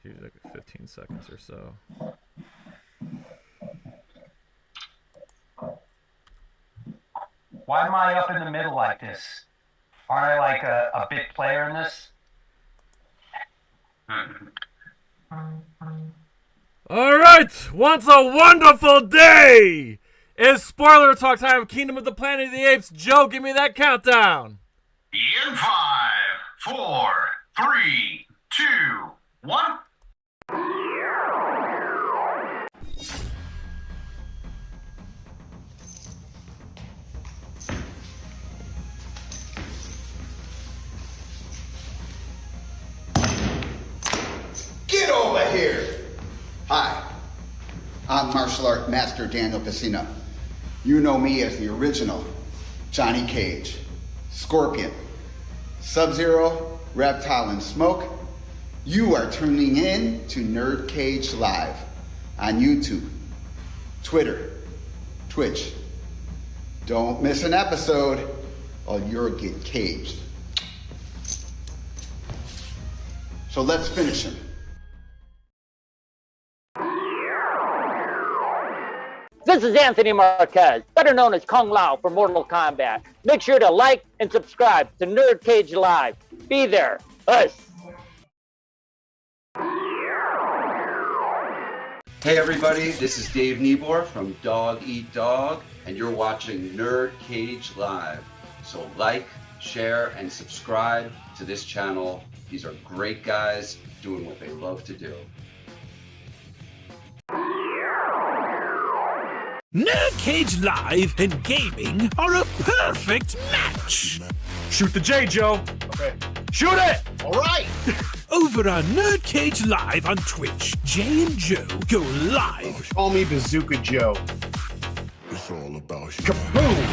Usually like 15 seconds or so. Why am I up in the middle like this? Aren't I like a big player in this? All right, once a wonderful day. It's spoiler talk time. Kingdom of the Planet of the Apes. Joe, give me that countdown. In 5, 4, 3, 2, 1. Get over here! Hi, I'm martial art master Daniel Pacino. You know me as the original Johnny Cage, Scorpion, Sub-Zero, Reptile, and Smoke. You are tuning in to NerdCage Live on YouTube, Twitter, Twitch. Don't miss an episode or you'll get caged. So let's finish him. This is Anthony Marquez, better known as Kung Lao for Mortal Kombat. Make sure to like and subscribe to NerdCage Live. Be there. Us. Hey everybody, this is Dave Nebor from Dog Eat Dog, and you're watching NerdCage Live. So like, share, and subscribe to this channel. These are great guys doing what they love to do. NerdCage Live and gaming are a perfect match. Shoot the J, Joe. Okay. Shoot it! All right! Over on NerdCage Live on Twitch, Jay and Joe go live. Call me Bazooka Joe. It's all about you. Kaboom!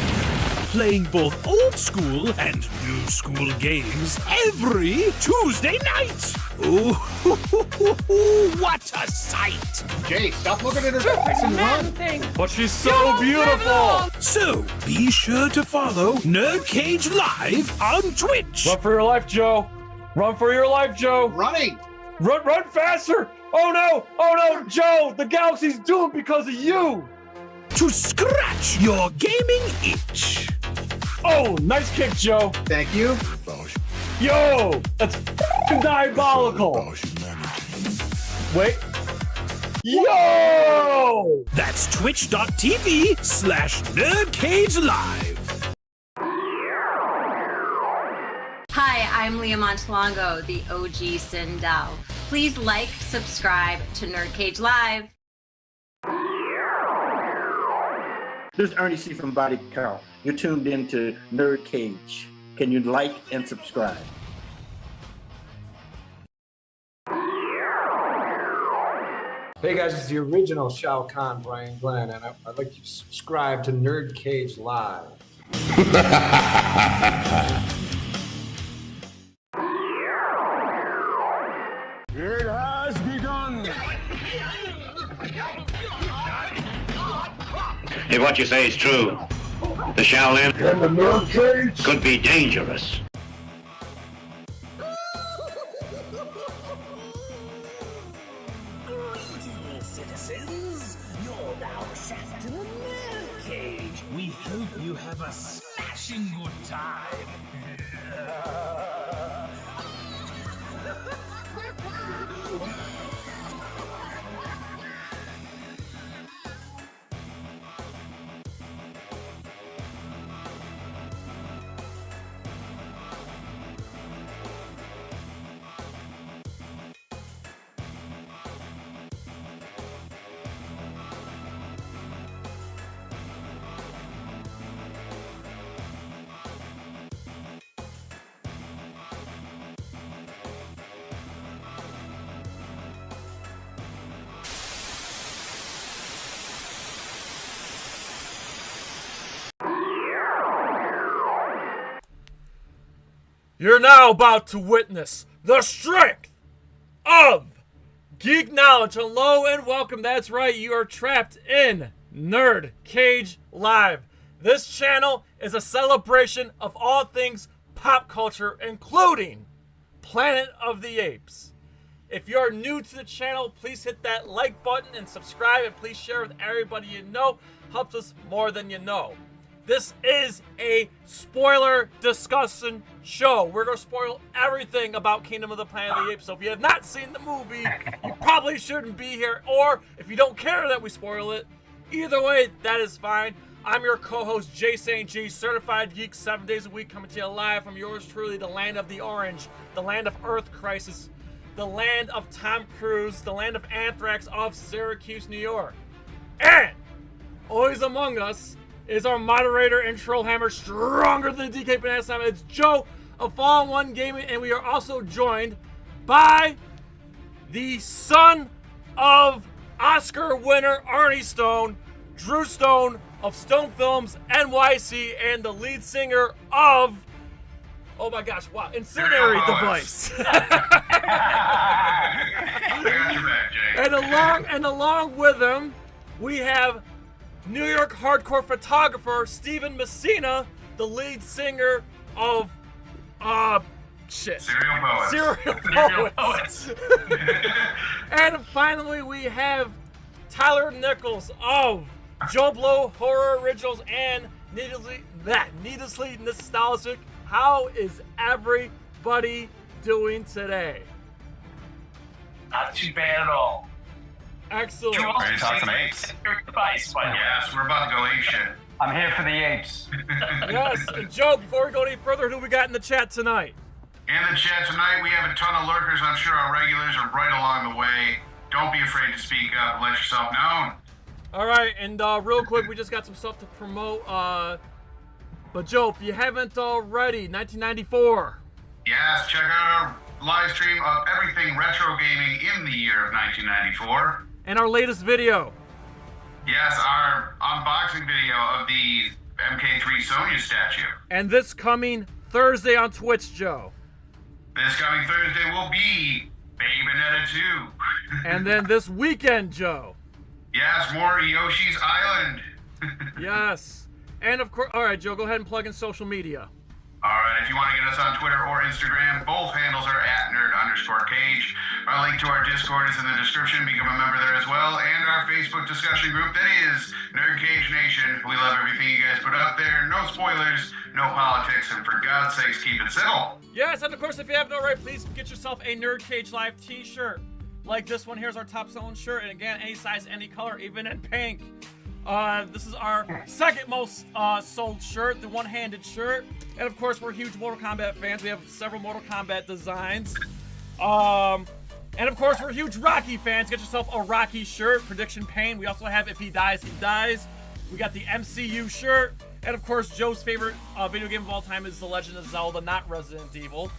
Playing both old school and new school games every Tuesday night. Ooh, what a sight! Jay, stop looking at her face and run. But she's so beautiful. So be sure to follow NerdCage Live on Twitch. Run for your life, Joe. Run for your life, Joe. Running! Run faster. Oh no, Joe. The galaxy's doomed because of you. To scratch your gaming itch. Oh, nice kick, Joe. Thank you. Yo, that's diabolical. Wait. Yo! That's twitch.tv/NerdCage Live. Hi, I'm Leah Montalongo, the OG Sindel. Please like, subscribe to NerdCage Live. This is Ernie C. from Body Count. You're tuned into NerdCage. Can you like and subscribe? Hey guys, it's the original Shao Kahn, Brian Glenn, and I'd like you to subscribe to NerdCage Live. It has begun! If what you say is true, the Shaolin And the NerdCage could be dangerous. Greetings, citizens. You're now trapped in a NerdCage. We hope you have a smashing good time. You're now about to witness the strength of geek knowledge. Hello and welcome. That's right, you are trapped in NerdCage Live. This channel is a celebration of all things pop culture, including Planet of the Apes. If you're new to the channel, please hit that like button and subscribe, and please share with everybody you know. Helps us more than you know. This is a spoiler discussion show. We're going to spoil everything about Kingdom of the Planet of the Apes. So if you have not seen the movie, you probably shouldn't be here. Or if you don't care that we spoil it, either way, that is fine. I'm your co-host, Jay St. G, certified geek 7 days a week, coming to you live from yours truly, the land of the orange, the land of Earth Crisis, the land of Tom Cruise, the land of Anthrax of Syracuse, New York. And always among us is our moderator and trollhammer, stronger than DK Banana. It's Joe of FallenOne Gaming, and we are also joined by the son of Oscar winner Arnie Stone, Drew Stone of StoneFilmsNYC, and the lead singer of, oh my gosh, wow, Incendiary Device. and along with him, we have New York hardcore photographer Steven Messina, the lead singer of Serial Poets. And finally, we have Tyler Nichols of Joe Blow Horror Originals and Needlessly Nostalgic. How is everybody doing today? Not too bad at all. Excellent. Ready to talk some apes? Device, by the way. Yes, we're about to go ape shit. I'm here for the apes. Yes, and Joe, before we go any further, who we got in the chat tonight? In the chat tonight, we have a ton of lurkers. I'm sure our regulars are right along the way. Don't be afraid to speak up and let yourself known. All right, and real quick, we just got some stuff to promote. But Joe, if you haven't already, 1994. Yes, check out our live stream of everything retro gaming in the year of 1994. And our latest video. Yes, our unboxing video of the MK3 Sonya statue. And this coming Thursday on Twitch, Joe. This coming Thursday will be Bayonetta 2. And then this weekend, Joe. Yes, more Yoshi's Island. Yes. And of course, all right, Joe, go ahead and plug in social media. All right, if you want to get us on Twitter or Instagram, both handles are at nerd_cage. Our link to our Discord is in the description. Become a member there as well. And our Facebook discussion group, that is NerdCage Nation. We love everything you guys put up there. No spoilers, no politics, and for God's sakes, keep it civil. Yes, and of course, if you haven't already, please get yourself a NerdCage Live t-shirt. Like this one. Here's our top selling shirt. And again, any size, any color, even in pink. This is our second most sold shirt, the one-handed shirt. And of course, we're huge Mortal Kombat fans. We have several Mortal Kombat designs. And of course, we're huge Rocky fans. Get yourself a Rocky shirt, Prediction Pain. We also have If He Dies, He Dies. We got the MCU shirt. And of course, Joe's favorite video game of all time is The Legend of Zelda, not Resident Evil.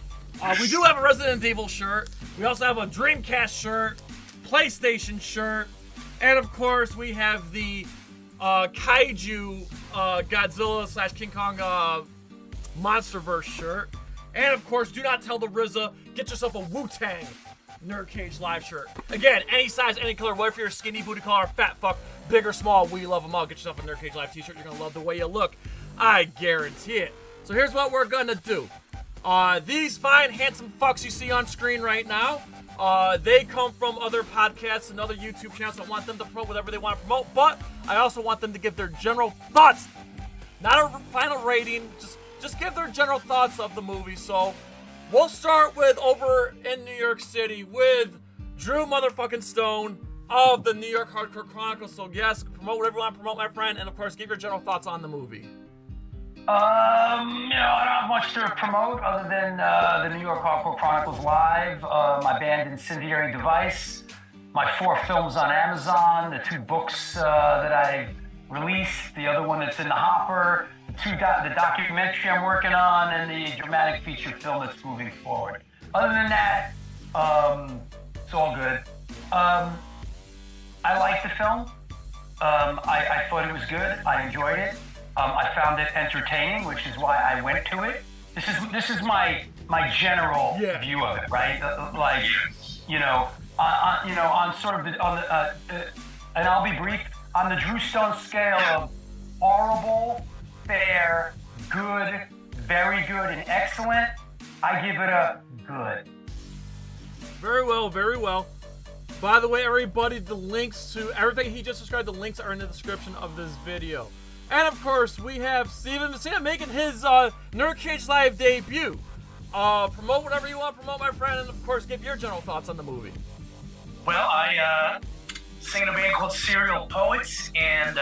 We do have a Resident Evil shirt. We also have a Dreamcast shirt, PlayStation shirt. And of course, we have the Kaiju Godzilla / King Kong Monsterverse shirt. And of course, do not tell the RZA, get yourself a Wu-Tang NerdCage Live shirt. Again, any size, any color, whether you're a skinny booty collar, fat fuck, big or small, we love them all. Get yourself a NerdCage Live t-shirt. You're gonna love the way you look. I guarantee it. So here's what we're gonna do. These fine, handsome fucks you see on screen right now, they come from other podcasts and other YouTube channels. I want them to promote whatever they want to promote, but I also want them to give their general thoughts. Not a final rating, just give their general thoughts of the movie. So we'll start with over in New York City with Drew motherfucking Stone of the New York Hardcore Chronicles. So yes, promote whatever you want to promote, my friend, and of course, give your general thoughts on the movie. I don't have much to promote other than the New York Hardcore Chronicles Live, my band Incendiary Device, my 4 films on Amazon, the 2 books that I released, the other one that's in the hopper, the documentary I'm working on, and the dramatic feature film that's moving forward. Other than that, it's all good. I liked the film. I thought it was good. I enjoyed it. I found it entertaining, which is why I went to it. This is my general view of it, right? Like, on sort of and I'll be brief, on the Drew Stone scale of horrible, fair, good, very good, and excellent, I give it a good. Very well, very well. By the way, everybody, the links to everything he just described, the links are in the description of this video. And of course, we have Steven Messina making his NerdCage Live debut. Promote whatever you want to promote, my friend, and of course, give your general thoughts on the movie. Well, I sing in a band called Serial Poets, and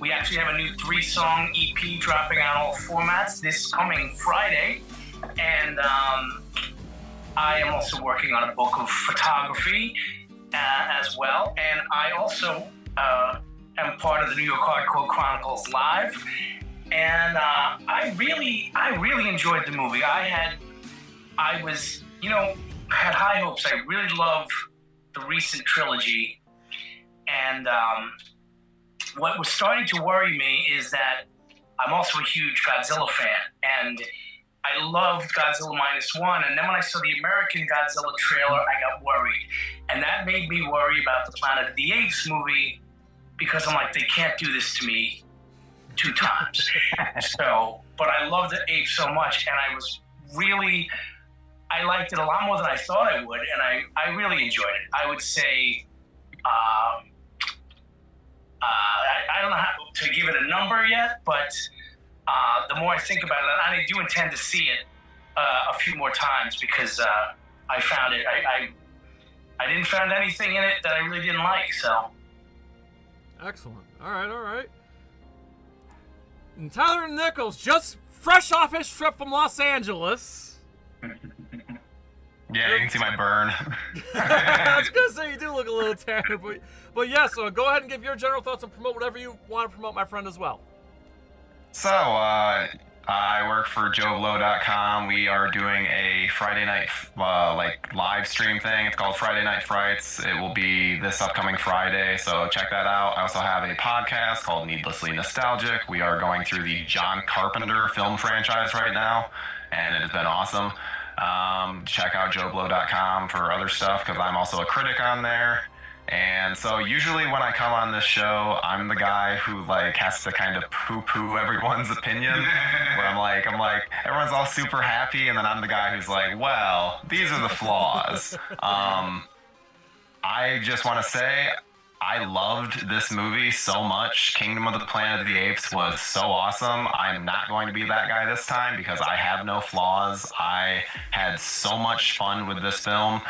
we actually have a new 3-song EP dropping on all formats this coming Friday. And I am also working on a book of photography as well. And I also am part of the New York Hardcore Chronicles Live. And I really enjoyed the movie. I had high hopes. I really love the recent trilogy. And what was starting to worry me is that I'm also a huge Godzilla fan. And I loved Godzilla -1, and then when I saw the American Godzilla trailer, I got worried. And that made me worry about the Planet of the Apes movie, because I'm like, they can't do this to me 2 times. But I loved the Apes so much, and I liked it a lot more than I thought I would, and I really enjoyed it. I would say, I don't know how to give it a number yet, but the more I think about it, and I do intend to see it a few more times, because I found it, I didn't find anything in it that I really didn't like, so. Excellent. All right. And Tyler Nichols, just fresh off his trip from Los Angeles. Yeah, you can see my burn. I was going to say, you do look a little tattered, but yeah, so go ahead and give your general thoughts and promote whatever you want to promote, my friend, as well. So, I work for JoeBlow.com. We are doing a Friday night live stream thing. It's called Friday Night Frights. It will be this upcoming Friday, so check that out. I also have a podcast called Needlessly Nostalgic. We are going through the John Carpenter film franchise right now, and it has been awesome. Check out JoeBlow.com for other stuff, because I'm also a critic on there. And so usually when I come on this show, I'm the guy who has to kind of poo-poo everyone's opinion. Where I'm like, everyone's all super happy, and then I'm the guy who's like, well, these are the flaws. I just want to say, I loved this movie so much. Kingdom of the Planet of the Apes was so awesome. I'm not going to be that guy this time, because I have no flaws. I had so much fun with this film.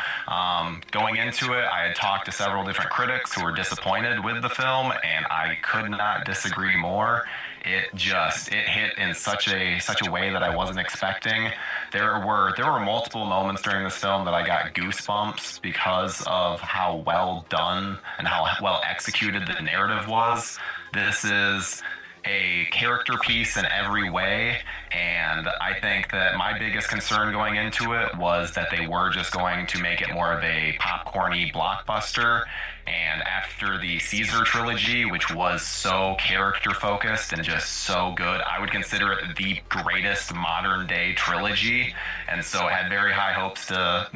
Going into it, I had talked to several different critics who were disappointed with the film, and I could not disagree more. It hit in such a way that I wasn't expecting. There were multiple moments during this film that I got goosebumps because of how well done and how well executed the narrative was. This is a character piece in every way, and I think that my biggest concern going into it was that they were just going to make it more of a popcorny blockbuster. And after the Caesar trilogy, which was so character focused and just so good, I would consider it the greatest modern day trilogy. And so I had very high hopes to,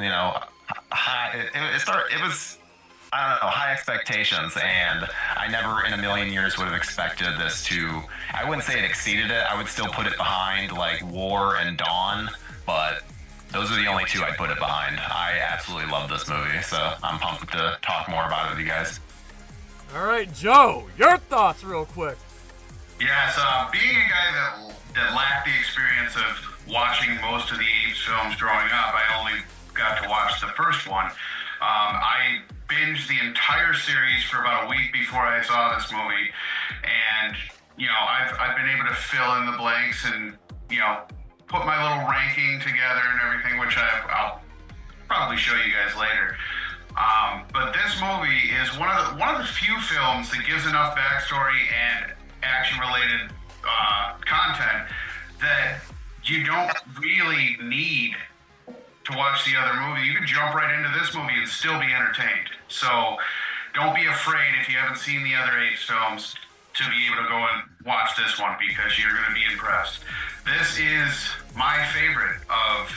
high expectations, and I never in a million years would have expected this to, I wouldn't say it exceeded it. I would still put it behind War and Dawn, but those are the only 2 I'd put it behind. I absolutely love this movie, so I'm pumped to talk more about it with you guys. All right, Joe, your thoughts real quick. Yeah, so being a guy that lacked the experience of watching most of the Apes films growing up, I only got to watch the first one. I binged the entire series for about a week before I saw this movie, and I've been able to fill in the blanks and put my little ranking together and everything, which I'll probably show you guys later. But this movie is one of the few films that gives enough backstory and action-related content that you don't really need to watch the other movie. You can jump right into this movie and still be entertained. So don't be afraid, if you haven't seen the other Apes films, to be able to go and watch this one, because you're going to be impressed. This is my favorite of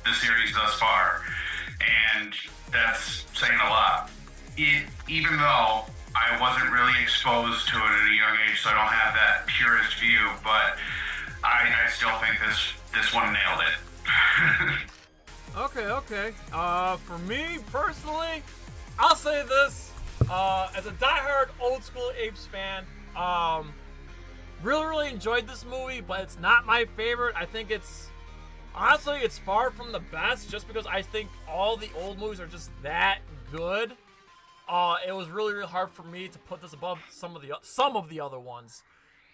the series thus far, and that's saying a lot. Even though I wasn't really exposed to it at a young age, so I don't have that purist view, but I still think this one nailed it. Okay. For me, personally, I'll say this. As a diehard old school Apes fan, really enjoyed this movie, but it's not my favorite. I think it's far from the best, just because I think all the old movies are just that good. It was really hard for me to put this above some of the other ones.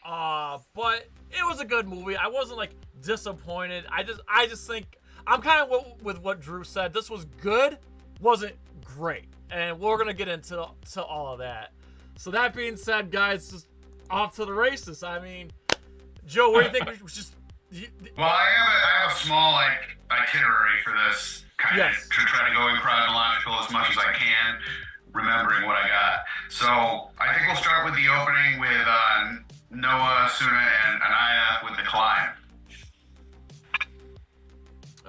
But it was a good movie. I wasn't like disappointed. I just think I'm kind of with what Drew said. This was good, wasn't great, and we're gonna get into all of that. So that being said, guys, just off to the races. I mean, Joe, what do you think? Well, I have a small itinerary for this, kind of to try to go in chronological as much as I can, remembering what I got. So I think we'll start with the opening with Noah, Suna, and Anaya with the climb.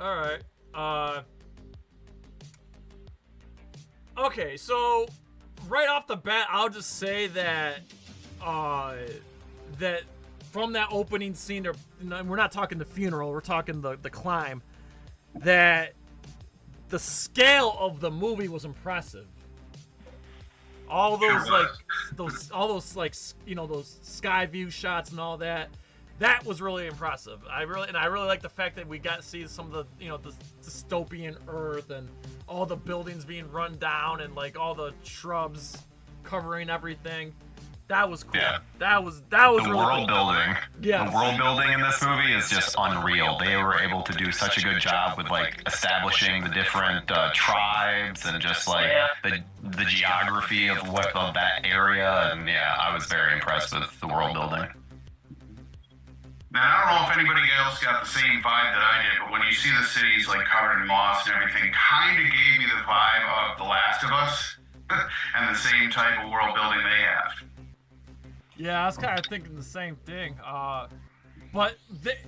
All right. Okay, so right off the bat, I'll just say that that from that opening scene, we're not talking the funeral, we're talking the climb, that the scale of the movie was impressive. All those those sky view shots and all that was really impressive. I really like the fact that we got to see some of the the dystopian Earth and all the buildings being run down and like all the shrubs covering everything. That was cool. Yeah. That was the really world cool. building. Yeah. The world building in this movie is just unreal. They were able to do such a good job with like establishing the different tribes and just like the geography of that area. And yeah, I was very impressed with the world building. Now, I don't know if anybody else got the same vibe that I did, but when you see the cities like covered in moss and everything, kind of gave me the vibe of The Last of Us and the same type of world building they have. Yeah, I was kind of thinking the same thing. But the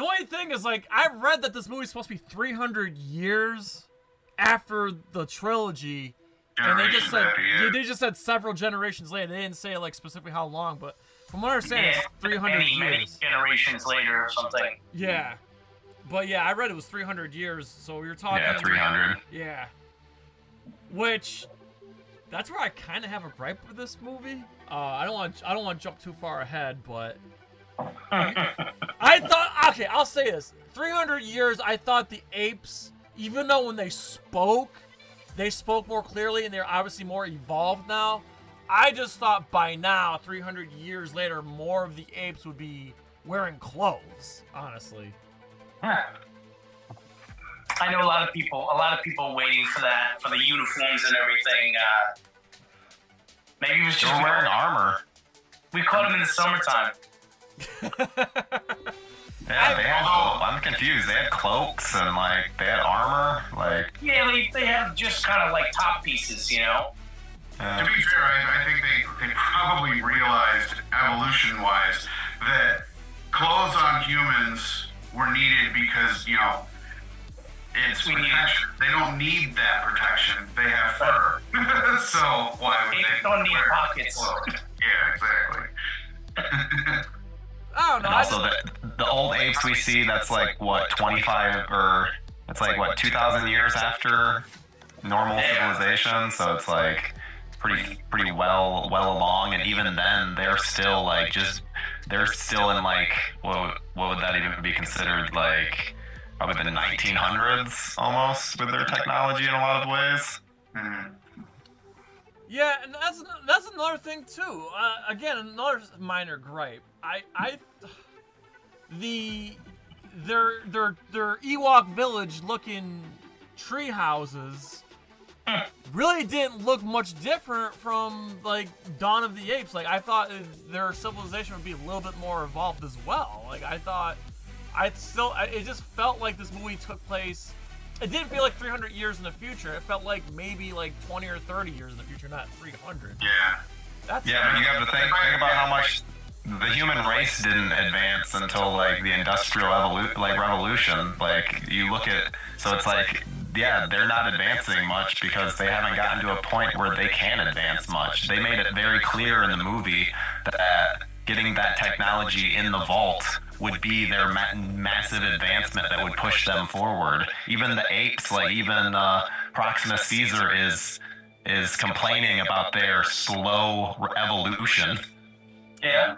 only thing is, like, I read that this movie's supposed to be 300 years after the trilogy, and they just said several generations later. They didn't say like specifically how long, but from what I understand, it's 300 years. Many generations later or something. Yeah, but yeah, I read it was 300 years. So you're talking. Yeah, 300. Yeah, which that's where I kind of have a gripe with this movie. I don't want to jump too far ahead, but I thought, okay, I'll say this: 300 years. I thought the apes, even though when they spoke more clearly, and they're obviously more evolved now. I just thought by now, 300 years later, more of the apes would be wearing clothes. Honestly. I know a lot of people waiting for that, for the uniforms and everything. Maybe it was just wearing armor. We caught them in the summertime. Yeah, they had. I'm confused. They had cloaks and like they had armor, like. Yeah, they have just kind of like top pieces, you know. To be fair, I think they probably realized evolution-wise that clothes on humans were needed because it's protection. They don't need that protection. They have fur. So why would they don't need pockets? Yeah, exactly. I don't know. And also, the old apes we see, that's like, what, 25, or it's like, what, 2,000 years after normal civilization? So it's like pretty well along, and even then, they're still like, they're still in like, what would that even be considered, like, probably the 1900s almost with their technology in a lot of ways. Mm-hmm. Yeah, and that's another thing too. Again, another minor gripe. Their Ewok village looking tree houses really didn't look much different from like Dawn of the Apes. Like I thought their civilization would be a little bit more evolved as well. Like I thought, it just felt like this movie took place. It didn't feel like 300 years in the future. It felt like maybe like 20 or 30 years in the future, not 300. Yeah. But you have to think about how much the human race didn't advance until like the industrial revolution. Like you look at, so it's like, yeah, they're not advancing much because they haven't gotten to a point where they can advance much. They made it very clear in the movie that getting that technology in the vault would be their massive advancement that would push them forward. Even the apes, like even Proxima Caesar is complaining about their slow evolution. Yeah.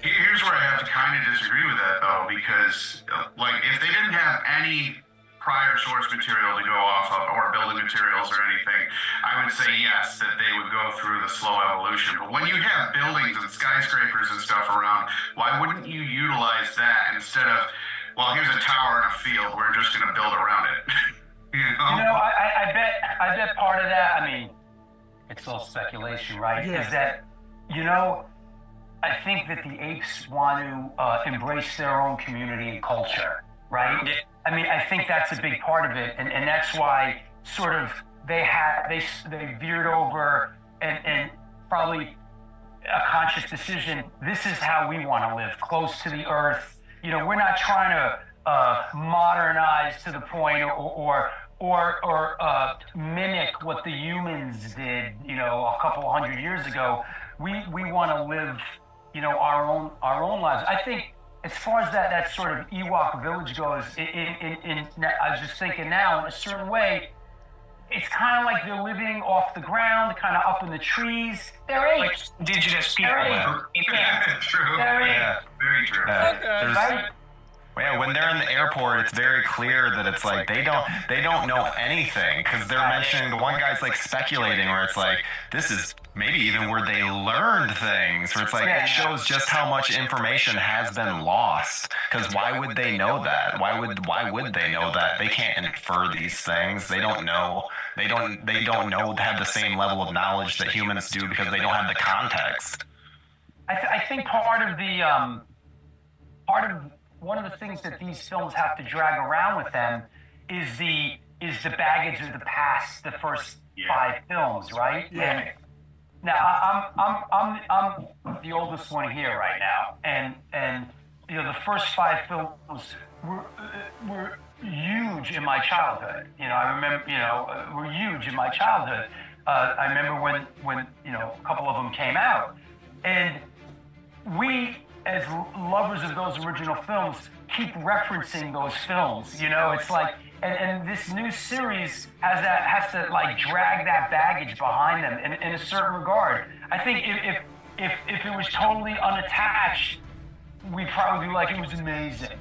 Here's where I have to kind of disagree with that, though, because, like, if they didn't have any prior source material to go off of, or building materials or anything, I would say yes, that they would go through the slow evolution. But when you have buildings and skyscrapers and stuff around, why wouldn't you utilize that instead of, well, here's a tower and a field, we're just going to build around it? I bet part of that, I mean, it's all speculation, right? Yeah. Is that, I think that the apes want to embrace their own community and culture, right? Yeah. I mean, I think that's a big part of it, and that's why sort of they veered over and probably a conscious decision. This is how we want to live, close to the earth. We're not trying to modernize to the point or mimic what the humans did, a couple hundred years ago. We want to live, our own lives. I think as far as that sort of Ewok village goes, I was just thinking now, in a certain way, it's kind of like they're living off the ground, kind of up in the trees. They're apes. Like indigenous people. Yeah, true. Yeah, very true. right? Yeah, when they're in the airport, it's very clear that it's like they don't know anything, because they're mentioning, the one guy's like speculating where it's like, this is maybe even where they learned things, where it's like it shows just how much information has been lost. Because why would they know that? Why would they know that? They can't infer these things. They don't know. They don't know, have the same level of knowledge that humans do, because they don't have the context. I think part of one of the things that these films have to drag around with them is the baggage of the past, the first 5 films, right? Yeah. Now I'm the oldest one here right now, and the first 5 films were huge in my childhood. I remember were huge in my childhood. I remember when a couple of them came out, and we, as lovers of those original films, keep referencing those films. It's like, and this new series has to like drag that baggage behind them in a certain regard. I think if it was totally unattached, we'd probably be like, it was amazing.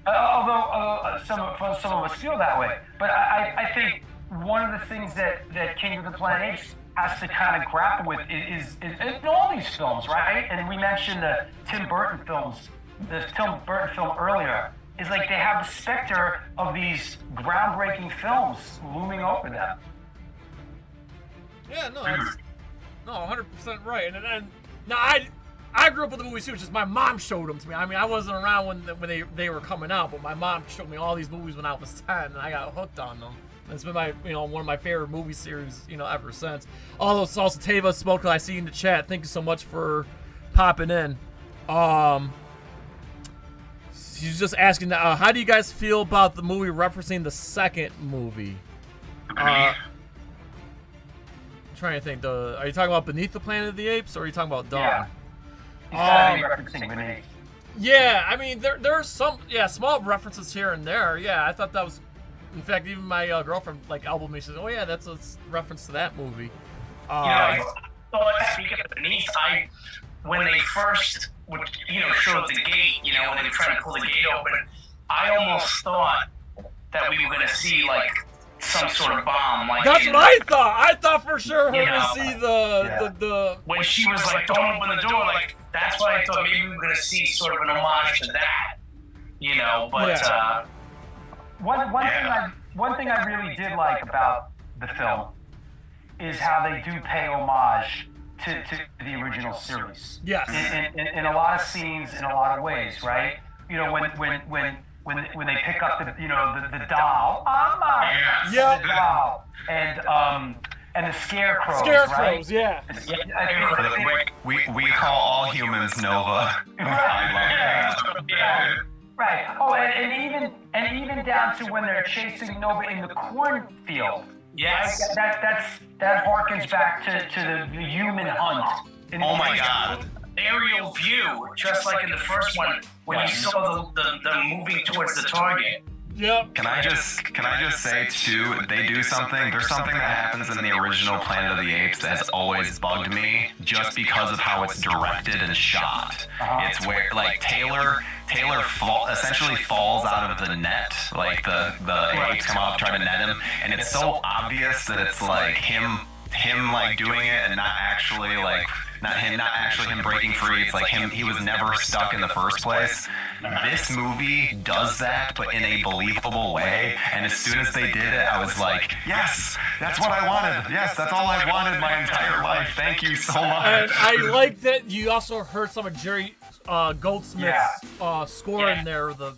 Although some of us feel that way. But I think one of the things that King of the Planet of the Apes has to kind of grapple with is in all these films, right? And we mentioned the Tim Burton film earlier, is like they have the specter of these groundbreaking films looming over them. Yeah, no, that's 100% right. And now I grew up with the movies too. It's just my mom showed them to me. I mean, I wasn't around when they were coming out, but my mom showed me all these movies when I was 10, and I got hooked on them. It's been my, one of my favorite movie series, ever since. Although Salsa Teva Smoke, I see you in the chat. Thank you so much for popping in. She's just asking, how do you guys feel about the movie referencing the second movie? I'm trying to think. Are you talking about Beneath the Planet of the Apes, or are you talking about Dawn? Yeah. He's gotta be referencing Beneath. Yeah, I mean, there are some, small references here and there. Yeah, I thought that was. In fact, even my girlfriend elbowed me. She says, "Oh yeah, that's a reference to that movie." I thought, speaking of Beneath, when they first would, show the gate, when they were trying to pull the gate open, I almost thought that we were going to see like some sort of bomb. Like that's what I thought. I thought for sure we're going to see the when she was like, "Don't open the door," like that's what I thought. Maybe we were going to see sort of an homage to that, But one thing I really did like about the film is how they do pay homage to the original series. Yes. In a lot of scenes, in a lot of ways, right? When they pick up the doll, the doll, and the scarecrows, right? Yeah. We call all humans Nova. I love that. Right. Oh, and even down to when they're chasing Nova in the cornfield. Yes. That harkens back to the human hunt. Oh my God. aerial view, just like in the first one, when you saw the moving towards the target. Yep. Can I just say too? They do something. There's something that happens in the original Planet of the Apes that has always bugged me, just because of how it's directed and shot. It's where like Taylor essentially falls out of the net, like the apes come up try to net him, and it's so obvious that it's like him like doing it and not actually like. Not actually him breaking free. It's like he was never stuck in the first place. This movie does that, but in a believable way. And as soon as they did it, I was like, yes, that's what I wanted. Yes, that's all I wanted my entire life. Thank you so much. And I like that you also heard some of Jerry Goldsmith's score in there, the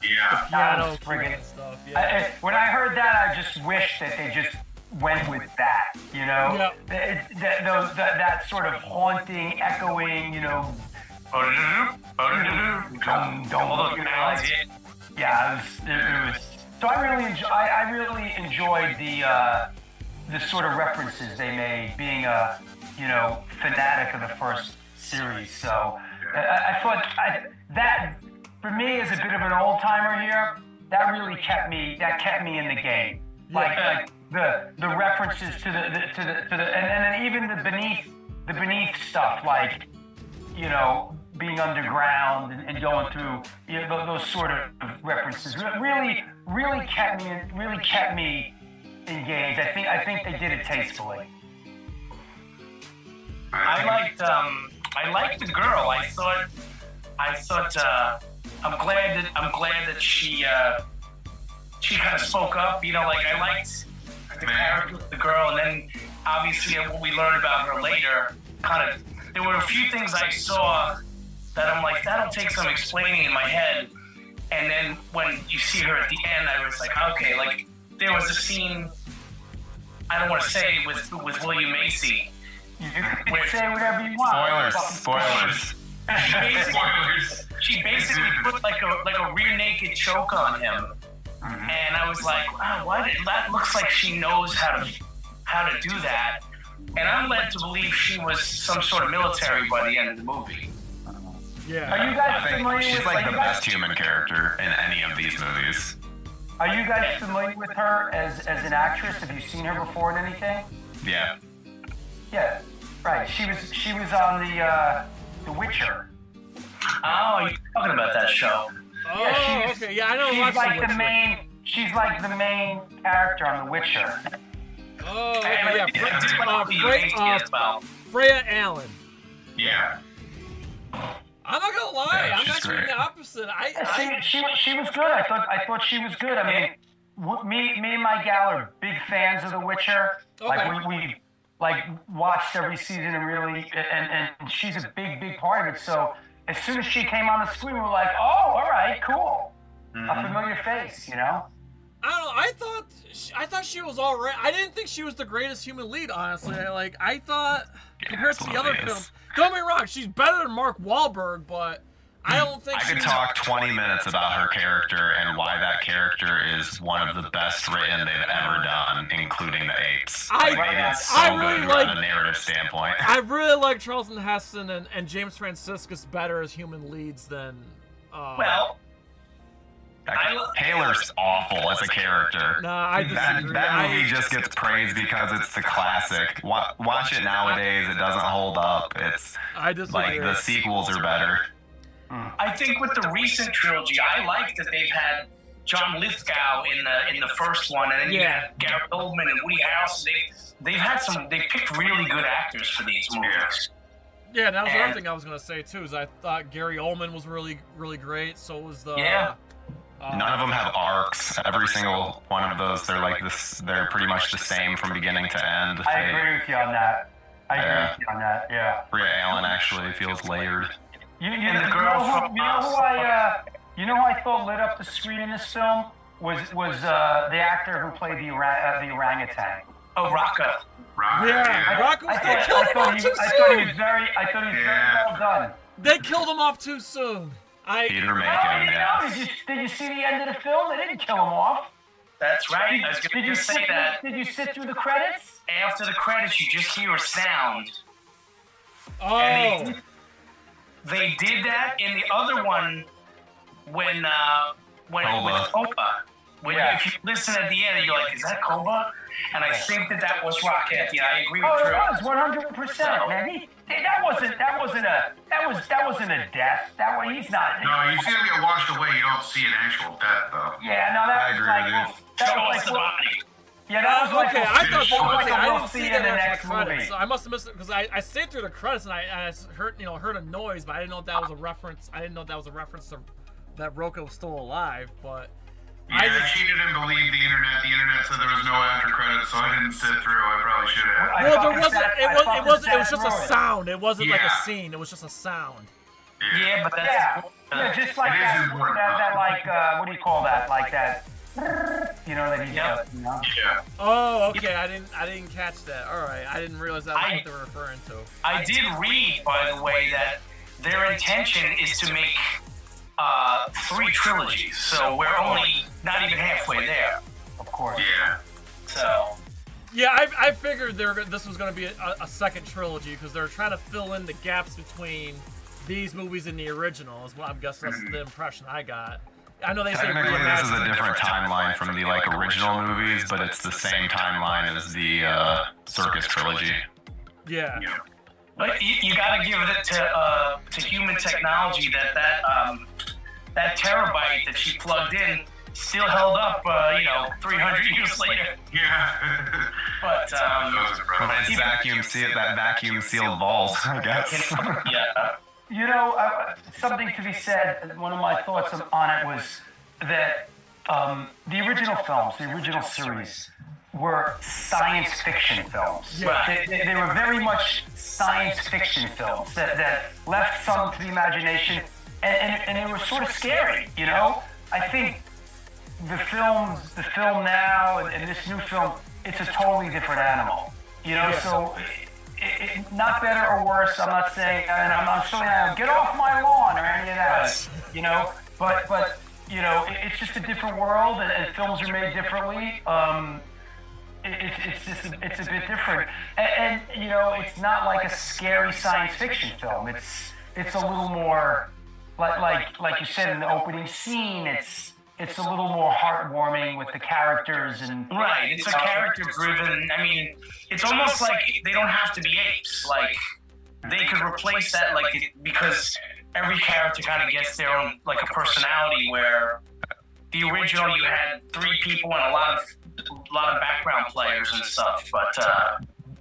piano and stuff. Yeah. When I heard that, I just wished that they just went with that, you know, that sort of haunting, echoing, you know, yeah, it was. So I really enjoyed the sort of references they made, being a fanatic of the first series. So I thought that for me as a bit of an old timer here, that really kept me in the game, like. The references to the and then even the beneath stuff, like, you know, being underground and going through, you know, those sort of references really kept me engaged. I think they did it tastefully. I liked the girl. I thought I'm glad that she kind of spoke up. You know, like I liked the character of the girl, and then obviously what we learned about her later, there were a few things I saw that I'm like, that'll take some explaining in my head. And then when you see her at the end, I was like, okay, like there was a scene, I don't want to say with William Macy. You can say whatever you want. Spoilers. She basically put like a rear naked choke on him. And I was like, wow, that looks like she knows how to do that. And I'm led to believe she was some sort of military by the end of the movie. Yeah. Are you guys familiar with? She's like the best human character in any of these movies. Are you guys familiar with her as an actress? Have you seen her before in anything? Yeah. Yeah. Right. She was on the Witcher. Oh, you're talking about that show. Oh, yeah, okay. Yeah, I know. She's like the main character on The Witcher. Oh, okay, yeah. Freya Allen. Yeah. I'm not gonna lie. I'm actually the opposite. She was good. I thought she was good. I mean, me and my gal are big fans of The Witcher. Okay. Like we watched every season and really and she's a big part of it. So as soon as she came on the screen, we were like, oh, all right, cool. A familiar face, you know? I don't know. I thought she was all right. I didn't think she was the greatest human lead, honestly. I thought, compared to the other films, don't get me wrong, she's better than Mark Wahlberg, but I don't think I could talk 20 minutes about her character and why that character is one of the best written they've ever done, including the Apes. They did so good from a narrative standpoint. I really like Charlton Heston and James Franciscus better as human leads than. Taylor's awful as a character. Nah, I disagree. That movie just gets praised because it's the classic. Watch it nowadays; it doesn't hold up. I disagree. Like the sequels are better. I think with the recent trilogy, I like that they've had John Lithgow in the first one, and then you had Gary Oldman and Woody Harrelson. They picked really good actors for these movies. Yeah, that was another thing I was gonna say too. Is I thought Gary Oldman was really great. So was the. Yeah. None of them have arcs. Every single one of those, they're like this. They're pretty much the same from beginning to end. I agree with you on that. Yeah. Freya Allen actually feels layered. You know who I thought lit up the screen in this film was the actor who played the orangutan. Oh, Rocco. Yeah, Rocco. I thought he was very well done. They killed him off too soon. Peter Macon, Did you see the end of the film? They didn't kill him off. That's right. I was going to say that. Did you sit through the credits? After the credits, you just hear a sound. Oh. they did that in the other one when with Koba. If you listen at the end, you're like, is that Koba? And I think that was Rockhead. Yeah, I agree with Drew. It was 100%, man. That wasn't a death. That one, he's not. No, you see him get washed away. You don't see an actual death, though. Yeah, no, that was like the body. Yeah, that was like okay. I thought I I didn't didn't see see it in the that next after credits, movie. so I must have missed it because I stayed through the credits and I heard a noise, but I didn't know if that was a reference. I didn't know if that was a reference to that Rocco was still alive, but. Yeah, she didn't believe the internet. The internet said there was no after credits, so I didn't sit through. I probably should have. Well, there wasn't. It was just a sound. It wasn't like a scene. It was just a sound. Yeah, but that's just like that like what do you call that? Like that. You know that he does. You know? Yeah. Oh, okay. I didn't catch that. All right. I didn't realize that was what they were referring to. I did read, by the way, that their intention is to make 3 trilogies, so we're only not even halfway there. Of course. Yeah. So. Yeah, I figured this was going to be a second trilogy because they're trying to fill in the gaps between these movies and the original. Is what I'm guessing. That's the impression I got. I know they say technically this is a different timeline from the original movies, but it's the same timeline as the Circus trilogy. Yeah. But you got to give it to human technology that terabyte that she plugged in still held up, 300 years later. Yeah. But it's that vacuum sealed vault, I guess. Yeah. You know, something to be said. One of my thoughts on it was that the original films, the original series, were science fiction films. Right. They were very much science fiction films that left some to the imagination, and they were sort of scary. You know, I think the film now and this new film, it's a totally different animal. You know, so. Not better or worse, I'm not saying, and I'm saying, get off my lawn or any of that, you know, but you know, it's just a different world, and films are made differently. It's a bit different, and you know, it's not like a scary science fiction film. It's a little more, like you said in the opening scene, it's a little more heartwarming with the characters and right. It's a character-driven. I mean, it's almost like they don't have to be apes. Like they could replace that, because every character kind of gets their own, like a personality. Where the original, you had 3 people and a lot of background players and stuff. But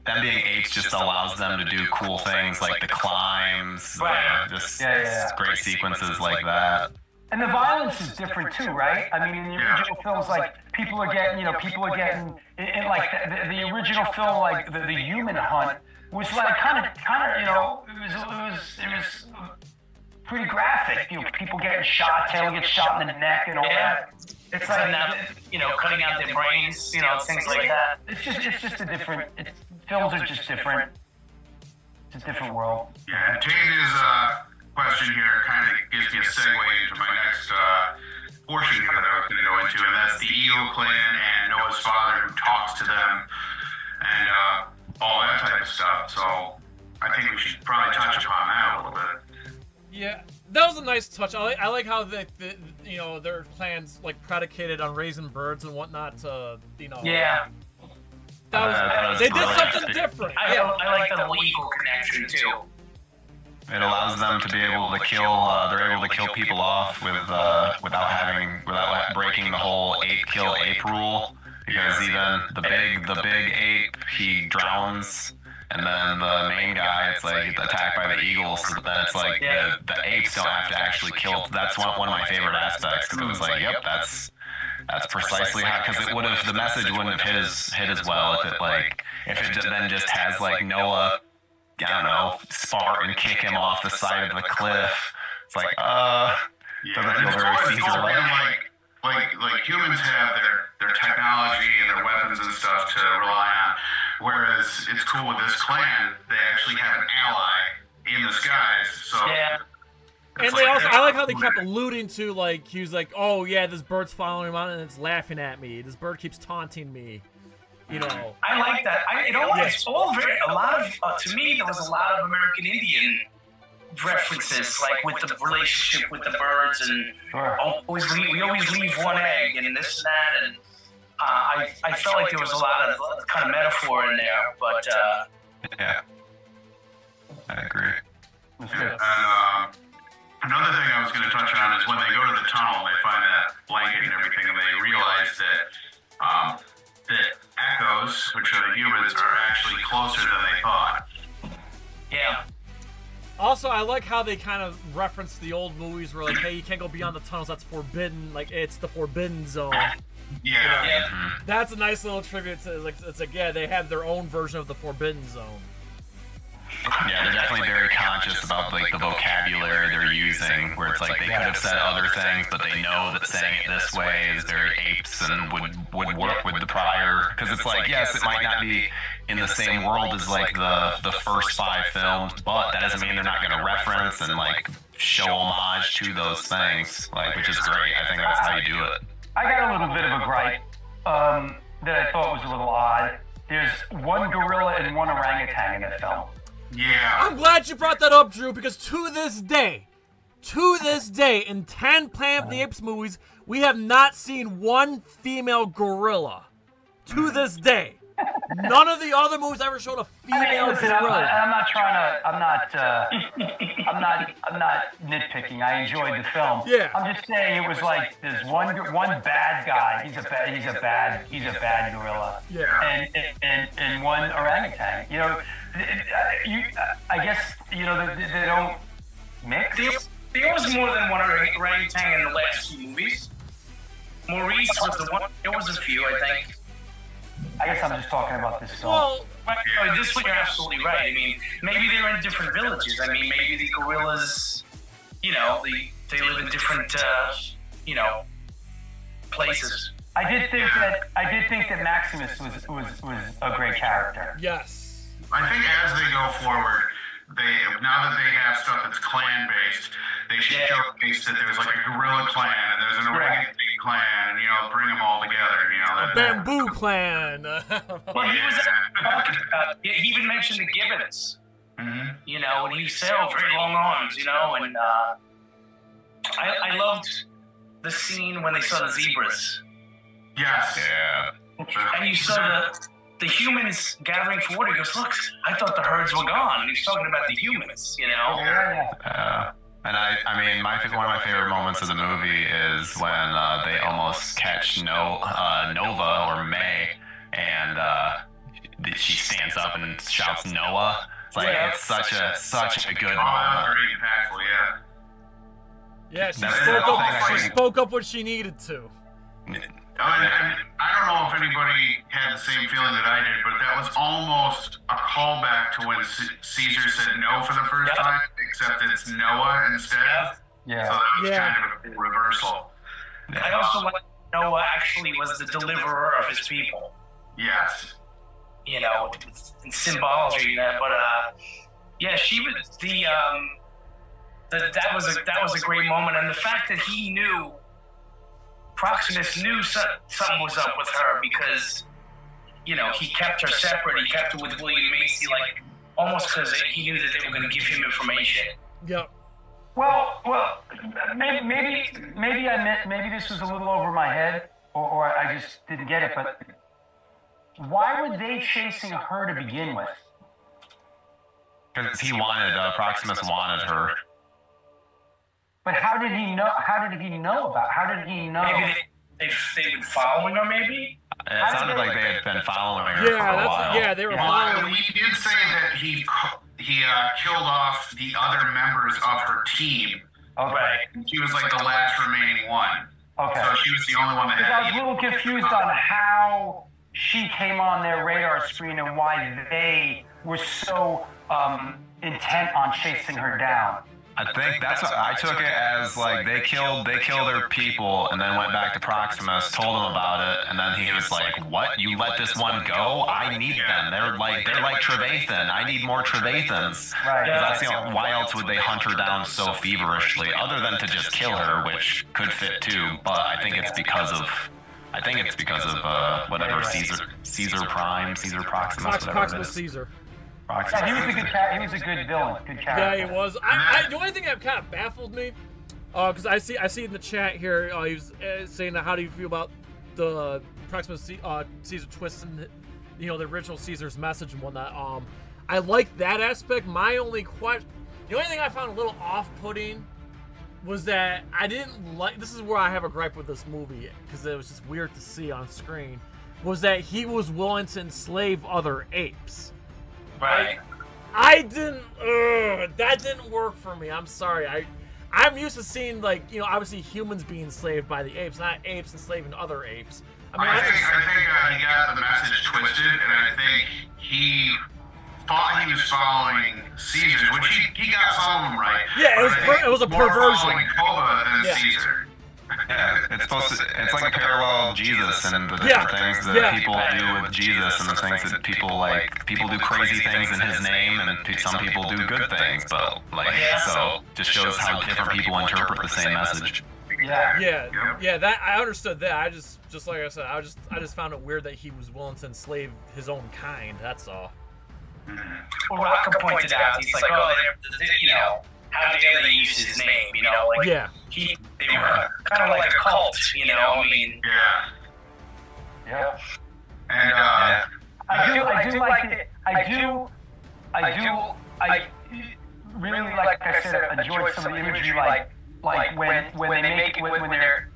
them being apes just allows them to do cool things like the climbs, great sequences like that. And the violence is different too, right? I mean, in the original films, like people are getting, in like the original film, like the human hunt was like kind of, you know, it was pretty graphic. You know, people getting shot, Taylor gets shot in the neck and all that. It's like cutting out their brains, things like that. It's just a different. Films are just different. It's a different world. Yeah, and Taylor's question here kind of gives me a segue into my next portion here that I was going to go into, and that's the Eagle Clan and Noah's father who talks to them and all that type of stuff. So I think we should probably touch upon that a little bit. Yeah, that was a nice touch. I like how their plans like predicated on raising birds and whatnot to Yeah. They did something different. I like the whole eagle connection too. It allows them to be able to kill. They're able to kill people off without breaking the whole ape kill ape rule. Because even the big ape, he drowns, and then the main guy, it's like attacked by the eagles. So then it's like the apes don't have to actually kill. That's one of my favorite aspects, because it was like, yep, that's precisely how. Because it would have, the message wouldn't have hit as well if it then just has like Noah, I don't know, Spartan kick him off the side of the cliff. It's like, doesn't feel very Caesar-like. Like humans have their technology and their weapons and stuff to rely on, whereas it's cool with this clan, they actually have an ally in the skies. So and they also, I like how they kept alluding to, like, he was like, oh yeah, this bird's following him on and it's laughing at me. This bird keeps taunting me. You know. I like that. It's all very, a lot of, to me, there was a lot of American Indian references, like with the relationship with the birds, and we always leave one egg, and this and that, and I felt like there was a lot of kind of metaphor in there, but yeah, I agree. Yeah. And another thing I was going to touch on is when they go to the tunnel, they find that blanket and everything, and they realize that echoes, which are the humans, are actually closer than they thought. Yeah. Also, I like how they kind of reference the old movies where, like, hey, you can't go beyond the tunnels, that's forbidden. Like, it's the forbidden zone. Yeah. You know? That's a nice little tribute to, like, it's like, yeah, they have their own version of the forbidden zone. Yeah, they're definitely very conscious about like the vocabulary they're using, where it's like they could have said other things, but they know that saying it this way is very apes and would work with the prior. Because it's like, yes, it might not be in the same world as like the first 5 films, but that doesn't mean they're not going to reference and like show homage to those things, like, which is great. I think that's how you do it. I got a little bit of a gripe that I thought was a little odd. There's one gorilla and one orangutan in the film. Yeah. I'm glad you brought that up, Drew, because to this day, in 10 Planet of the Apes movies, we have not seen one female gorilla. To this day. None of the other movies ever showed a female gorilla. I'm not nitpicking. I enjoyed the film. Yeah. I'm just saying it was like there's one bad guy. He's a bad gorilla. Yeah. And one orangutan. You know, I guess they don't mix. There was more than one orangutan in the last few movies. Maurice was the one. There was a few, I think. I guess I'm just talking about this film. Well, this one you're absolutely right. I mean, maybe they're in different villages. I mean, maybe the gorillas, they live in different, places. I did think that Maximus was a great character. Yes. I think as they go forward, now that they have stuff that's clan-based, they should showcase that there's like a gorilla clan and there's an orangutan clan, and bring them all together. A bamboo clan. Well, he was talking about. He even mentioned the gibbons. Mm-hmm. And he said, very long arms. And I loved the scene when they saw the zebras. Yes. Yeah. And you saw the humans gathering for water. He goes, look, I thought the herds were gone. And he's talking about the humans, And I mean, one of my favorite moments of the movie is when they almost catch Nova or May, and she stands up and shouts Noah. It's like it's such a good moment. Very impactful, yeah. Yeah, she spoke up when she needed to. I don't know if anybody had the same feeling that I did, but that was almost a callback to when Caesar said no for the first time, except it's Noah instead. Yeah. So that was kind of a reversal. I also like Noah actually was the deliverer of his people. Yes. In symbology, but she was that was a great moment, and the fact that he knew. Proximus knew something was up with her because, he kept her separate. He kept her with William Macy, like, almost because he knew that they were going to give him information. Yep. Well, maybe this was a little over my head, or I just didn't get it, but why were they chasing her to begin with? Because Proximus wanted her. But how did he know? How did he know? Maybe they've been following her. Maybe. It sounded like they had been following her for a while. Yeah, they were following. He did say that he killed off the other members of her team. Okay. She was like the last remaining one. Okay. So she was the only one that had. I was a little confused on how she came on their radar screen and why they were so intent on chasing her down. I think that's what I took it as, like, they killed their people and then went back to Proximus, told him about it, and then he was like, what? You let this one go? I need them. They're like Trevathan. I need more Trevathans. Right. That's why else would they hunt her down so feverishly, other than to just kill her, which could fit too, but I think it's because of whatever Caesar Prime, Caesar Proximus, whatever Proximus it is. Caesar. Yeah, he was a good he was a good villain, good character. Yeah, he was. The only thing that kind of baffled me, because I see in the chat here, he was saying how do you feel about the Proxima Caesar twist and the original Caesar's message and whatnot. I like that aspect. The only thing I found a little off-putting was that I didn't like. This is where I have a gripe with this movie because it was just weird to see on screen. Was that he was willing to enslave other apes? Right. I didn't. That didn't work for me. I'm sorry. I'm used to seeing obviously humans being enslaved by the apes, not apes enslaving other apes. I think he got the message twisted, and I think he thought he was following Caesar's, which he got some of them right. Yeah, it was a perversion. Following Koba than Caesar. Yeah, it's like a parallel of Jesus and the different things that people do with Jesus and the things that people do crazy things in his name and some people do good things, but so just shows how different people interpret the same message. Yeah, that I understood that. I just like I said, I just found it weird that he was willing to enslave his own kind. That's all. Well, Rocco pointed out, he's like, how dare they use his name? They were kind of like a cult, I mean. Yeah. And I do like it. I really, like I said, enjoyed some of the imagery, like when they make it, when they're,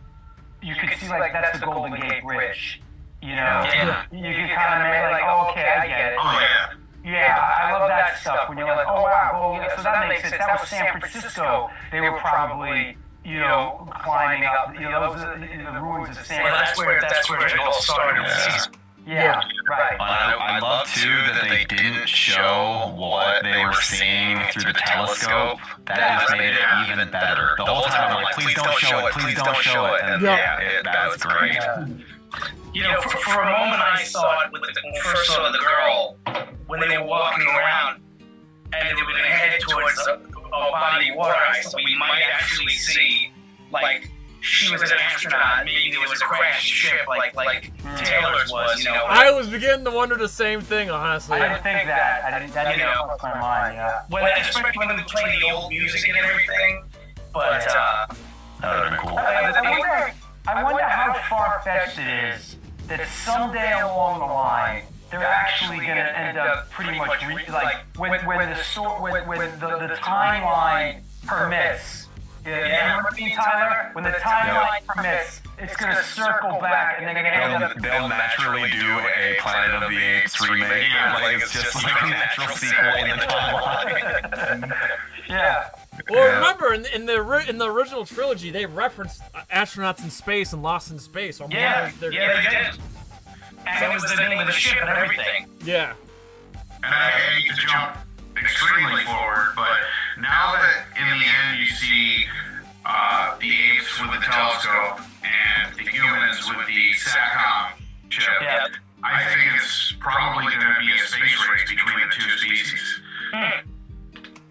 you can see that's the Golden Gate Bridge, You can kind of make oh, okay, I get it. Oh, yeah. Yeah, I love that stuff when you're like, oh wow, so that makes sense. That was San Francisco. They were probably, climbing up, those are the ruins of San Francisco. Well, that's where it all started. Yeah, right. I love too that they didn't show what they were seeing through the telescope. That just made it even better. The whole time I'm like, please don't show it, please don't show it. And that was great. For a moment I saw it when we first saw the girl, when they were walking around and they were going to head towards a body of water. I thought we might actually see, she was an astronaut, maybe there was a crashed ship like Taylor's was, I was beginning to wonder the same thing, honestly. I didn't think that. That didn't cross my mind, yeah. Especially when they play the old music and everything, but, that would have been cool. I wonder how far-fetched it is that someday along the line, they're actually going to end up pretty much, when the timeline permits. Yeah, Tyler? When the timeline permits, it's going to circle back and they're going to end up... They'll naturally do a Planet of the Apes remake. It's just like a natural sequel in the timeline. Yeah. Well, remember, in the original trilogy, they referenced astronauts in space and Lost in Space. They did. And it was the name of the ship and everything. Yeah. And I hate to jump extremely forward, but now that in the end you see the apes with the telescope and the humans with the SATCOM chip, I think it's probably going to be a space race between the two species.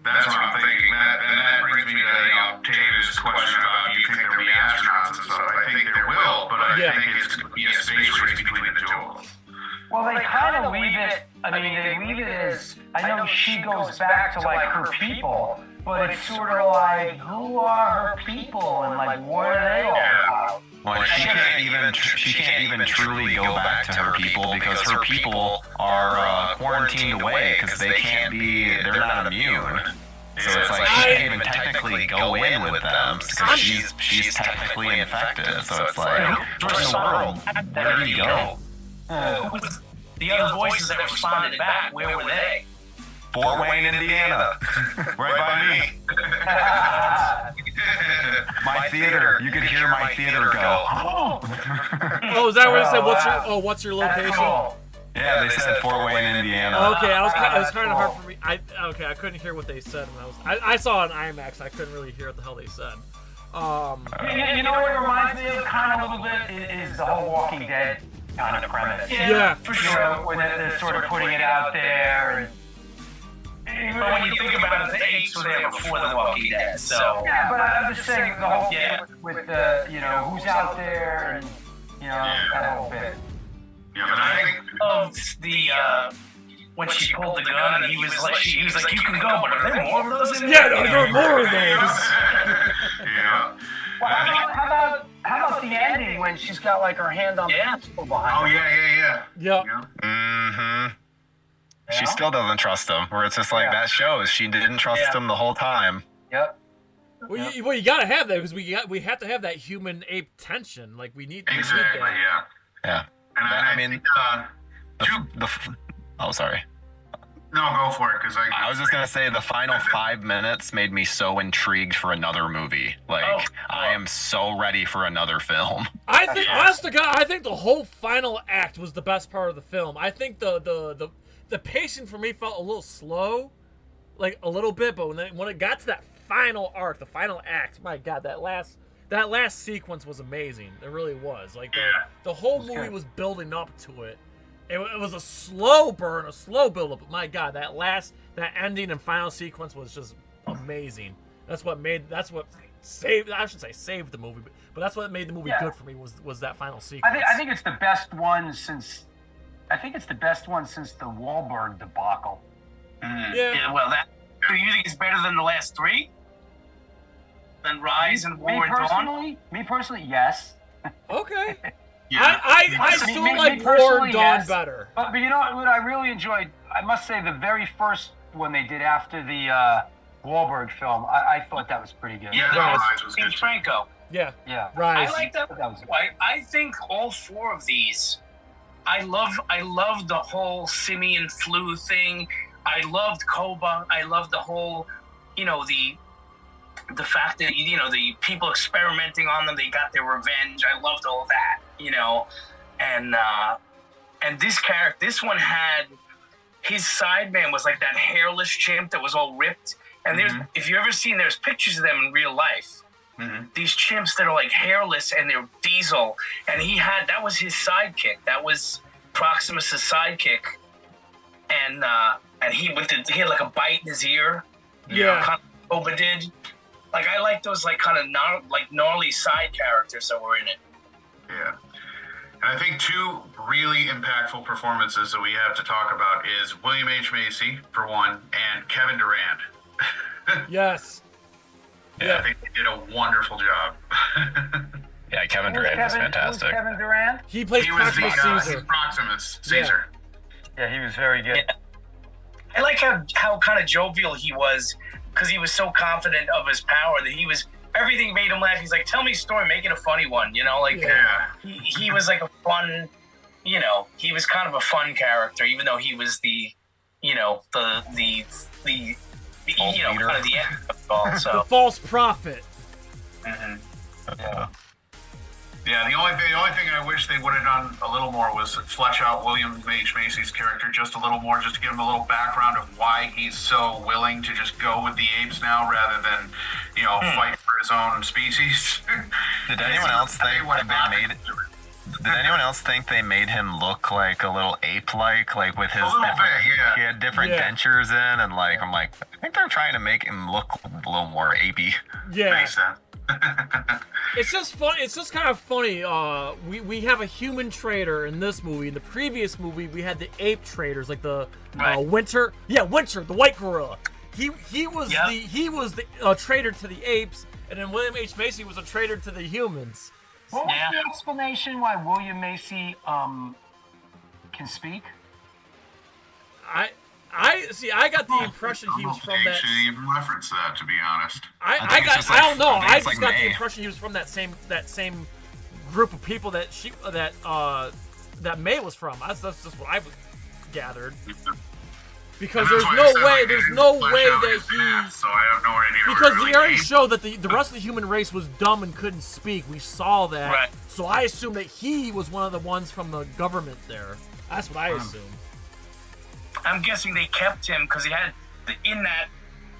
That's what I'm thinking. That brings me to Taylor's question about do you think there'll be astronauts and stuff. I think there will, but I think it's going to be a space race between the two of them. Well, they kind of leave it, they leave it as, I know she goes back to, her people, but it's sort of like, who are her people, and, what are they all about? Well, she can't even truly go back to her people because her people are quarantined away because they're not immune. So it's like she can't even technically go in with them because she's technically infected. So it's like, where in the world? Where did he go? The other voices that responded back, where were they? Fort Wayne, Indiana. Right by me. My theater. You could hear my theater go. Oh, is that what it said? What's your location? Cool. Yeah, they said Fort Wayne, Indiana. Okay, it was kind of hard for me. I couldn't hear what they said when I saw it on IMAX. I couldn't really hear what the hell they said. You know what it reminds me of kind of a little bit is the whole Walking Dead kind of premise. Yeah, for sure. When they're sort of putting it out there. But when you think about it, the apes were there before the Walking Dead, so... Yeah, but I'm just saying the whole thing with who's out there and, that whole bit. Yeah, but I think... Of the when she pulled the gun and he was like, you can go, but are there more of those in Yeah, there? there are more of those. Yeah. Well, how about the ending when she's got like her hand on the pistol behind Oh her? Yeah. Mm-hmm. She still doesn't trust him. Where it's just like that shows she didn't trust him the whole time. Yep. Well, you gotta have that because we have to have that human ape tension. Like we need. Exactly. that. Yeah. And I mean, oh, sorry. No, go for it, because I was just gonna say the final 5 minutes made me so intrigued for another movie. Like I am so ready for another film. I think, honest to God, I think the whole final act was the best part of the film. I think the pacing for me felt a little slow, like a little bit, but when it got to that final arc, the final act, my God, that last sequence was amazing. It really was. Like the whole movie was building up to it. It was a slow burn, a slow build-up, but my God, that ending and final sequence was just amazing. That's what saved, I shouldn't say saved the movie, but that's what made the movie good for me was that final sequence. I think it's the best one since the Wahlberg debacle. Yeah, well, do you think it's better than the last three? Than Rise and War and Dawn? Me personally, yes. Okay. Yeah. I still like War and Dawn better. But you know what I really enjoyed? I must say the very first one they did after the Wahlberg film, I thought that was pretty good. Yeah, Rise was James Franco. Yeah. Rise. I like that. I think all four of these. I love the whole simian flu thing. I loved Koba. I loved the whole, the fact that the people experimenting on them, they got their revenge. I loved all that, and this one had his sideman was like that hairless chimp that was all ripped. And if you ever seen, there's pictures of them in real life. Mm-hmm. These chimps that are like hairless and they're diesel, and that was his sidekick. That was Proximus's sidekick, and he had like a bite in his ear. Kind of Koba did. Like I like those kind of gnarly side characters that were in it. Yeah. And I think two really impactful performances that we have to talk about is William H. Macy, for one, and Kevin Durant. Yes. Yeah, I think they did a wonderful job. Yeah, Kevin Durant was fantastic. Who's Kevin Durant? He plays Proximus Caesar. Proximus Caesar. Yeah, he was very good. Yeah. I like how kind of jovial he was, because he was so confident of his power that everything made him laugh. He's like, tell me a story, make it a funny one, he was like a fun, he was kind of a fun character, even though he was the kind of the end of it all. So. The false prophet. Mm-hmm. Yeah, the only thing I wish they would have done a little more was flesh out William H. Macy's character just a little more, just to give him a little background of why he's so willing to just go with the apes now rather than, fight for his own species. Did anyone else think they made him look like a little ape-like, like with his he had different dentures in, and I'm like, I think they're trying to make him look a little more apey. Yeah. Makes sense. It's just fun. It's just kind of funny. We have a human trader in this movie. In the previous movie, we had the ape traders, like the Winter. Yeah, Winter, the white gorilla. He was the trader to the apes, and then William H. Macy was a trader to the humans. What was the explanation why William Macy can speak? I got the impression he was from that. Should even reference that, to be honest. I don't know. I just got the impression he was from that same group of people that May was from. That's just what I gathered. Because there's no way that he. So I have no idea. Because they already showed that the rest of the human race was dumb and couldn't speak. We saw that. Right. So I assume that he was one of the ones from the government there. That's what I assume. I'm guessing they kept him because he had in that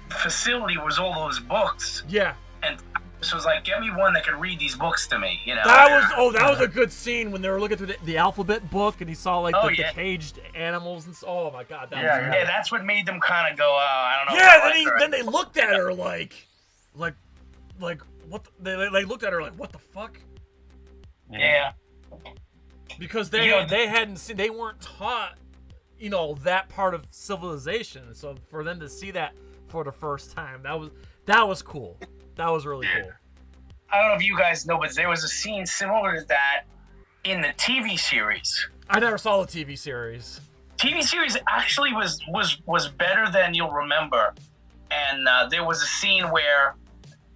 facility was all those books. Yeah. And so it was like, get me one that can read these books to me. That was a good scene when they were looking through the alphabet book and he saw the caged animals and oh my God. Yeah, that's what made them kind of go, I don't know. Yeah, then they looked at her like what? They looked at her like, what the fuck? Yeah. Because they hadn't seen, they weren't taught you know, that part of civilization. So for them to see that for the first time, that was cool. That was really cool. I don't know if you guys know, but there was a scene similar to that in the TV series. I never saw the TV series. TV series actually was better than you'll remember, and there was a scene where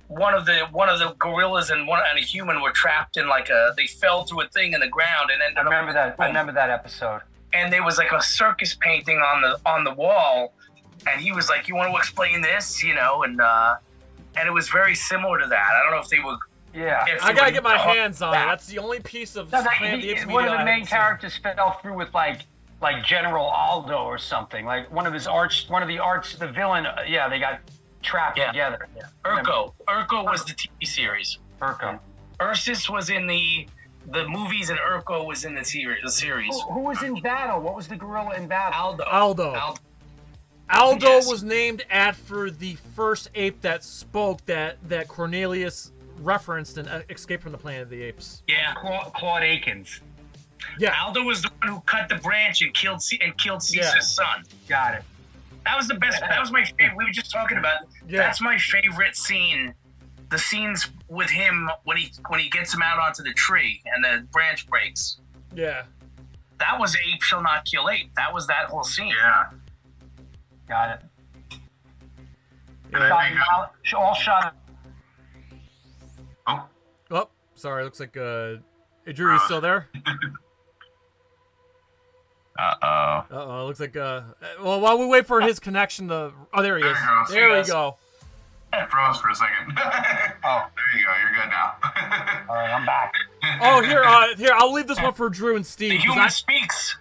one of the gorillas and a human were trapped in they fell through a thing in the ground and ended I remember that episode. And there was like a circus painting on the wall, and he was like, "You want to explain this?" You know, and it was very similar to that. I don't know if they were. Yeah, I gotta get my hands on it. That's the only piece of one of the main characters fell through with like General Aldo or something. Like the villain. Yeah, they got trapped together. Yeah. Urko was the TV series. Urko. Ursus was in the movies, and Urko was in the series. Who was in battle? What was the gorilla in battle? Aldo was named after the first ape that spoke that Cornelius referenced in Escape from the Planet of the Apes. Yeah, Claude Akins. Yeah, Aldo was the one who cut the branch and killed Caesar's son. Got it. That was the best. That was my favorite. We were just talking about. Yeah. That's my favorite scene. The scenes with him when he gets him out onto the tree and the branch breaks. Yeah. That was Ape Shall Not Kill Ape. That was that whole scene. Yeah. Got it. Yeah, all shot. Oh, sorry. Looks like Drew, you still there? Uh-oh. Looks like well, while we wait for his connection to there he is. There we go. It froze for a second. Oh, there you go. You're good now. All right, I'm back. Oh, here. I'll leave this one for Drew and Steve. The human speaks.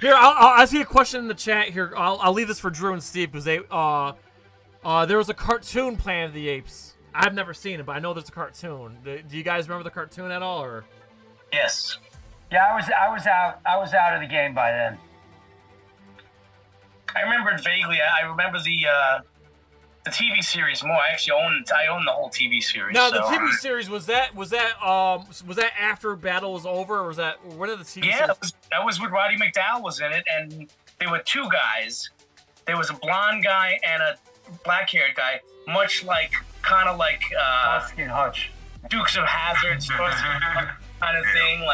Here, I see a question in the chat here. I'll leave this for Drew and Steve because they there was a cartoon Planet of the Apes. I've never seen it, but I know there's a cartoon. Do you guys remember the cartoon at all, or? Yes. Yeah, I was out of the game by then. I remember it vaguely. I remember the TV series more. I actually own the whole TV series. Now, the TV series was that after Battle was over, or was that when did the TV? Yeah, series... that was when Roddy McDowall was in it, and there were two guys. There was a blonde guy and a black-haired guy, much like Starsky and Hutch, Dukes of Hazzard, kind of thing.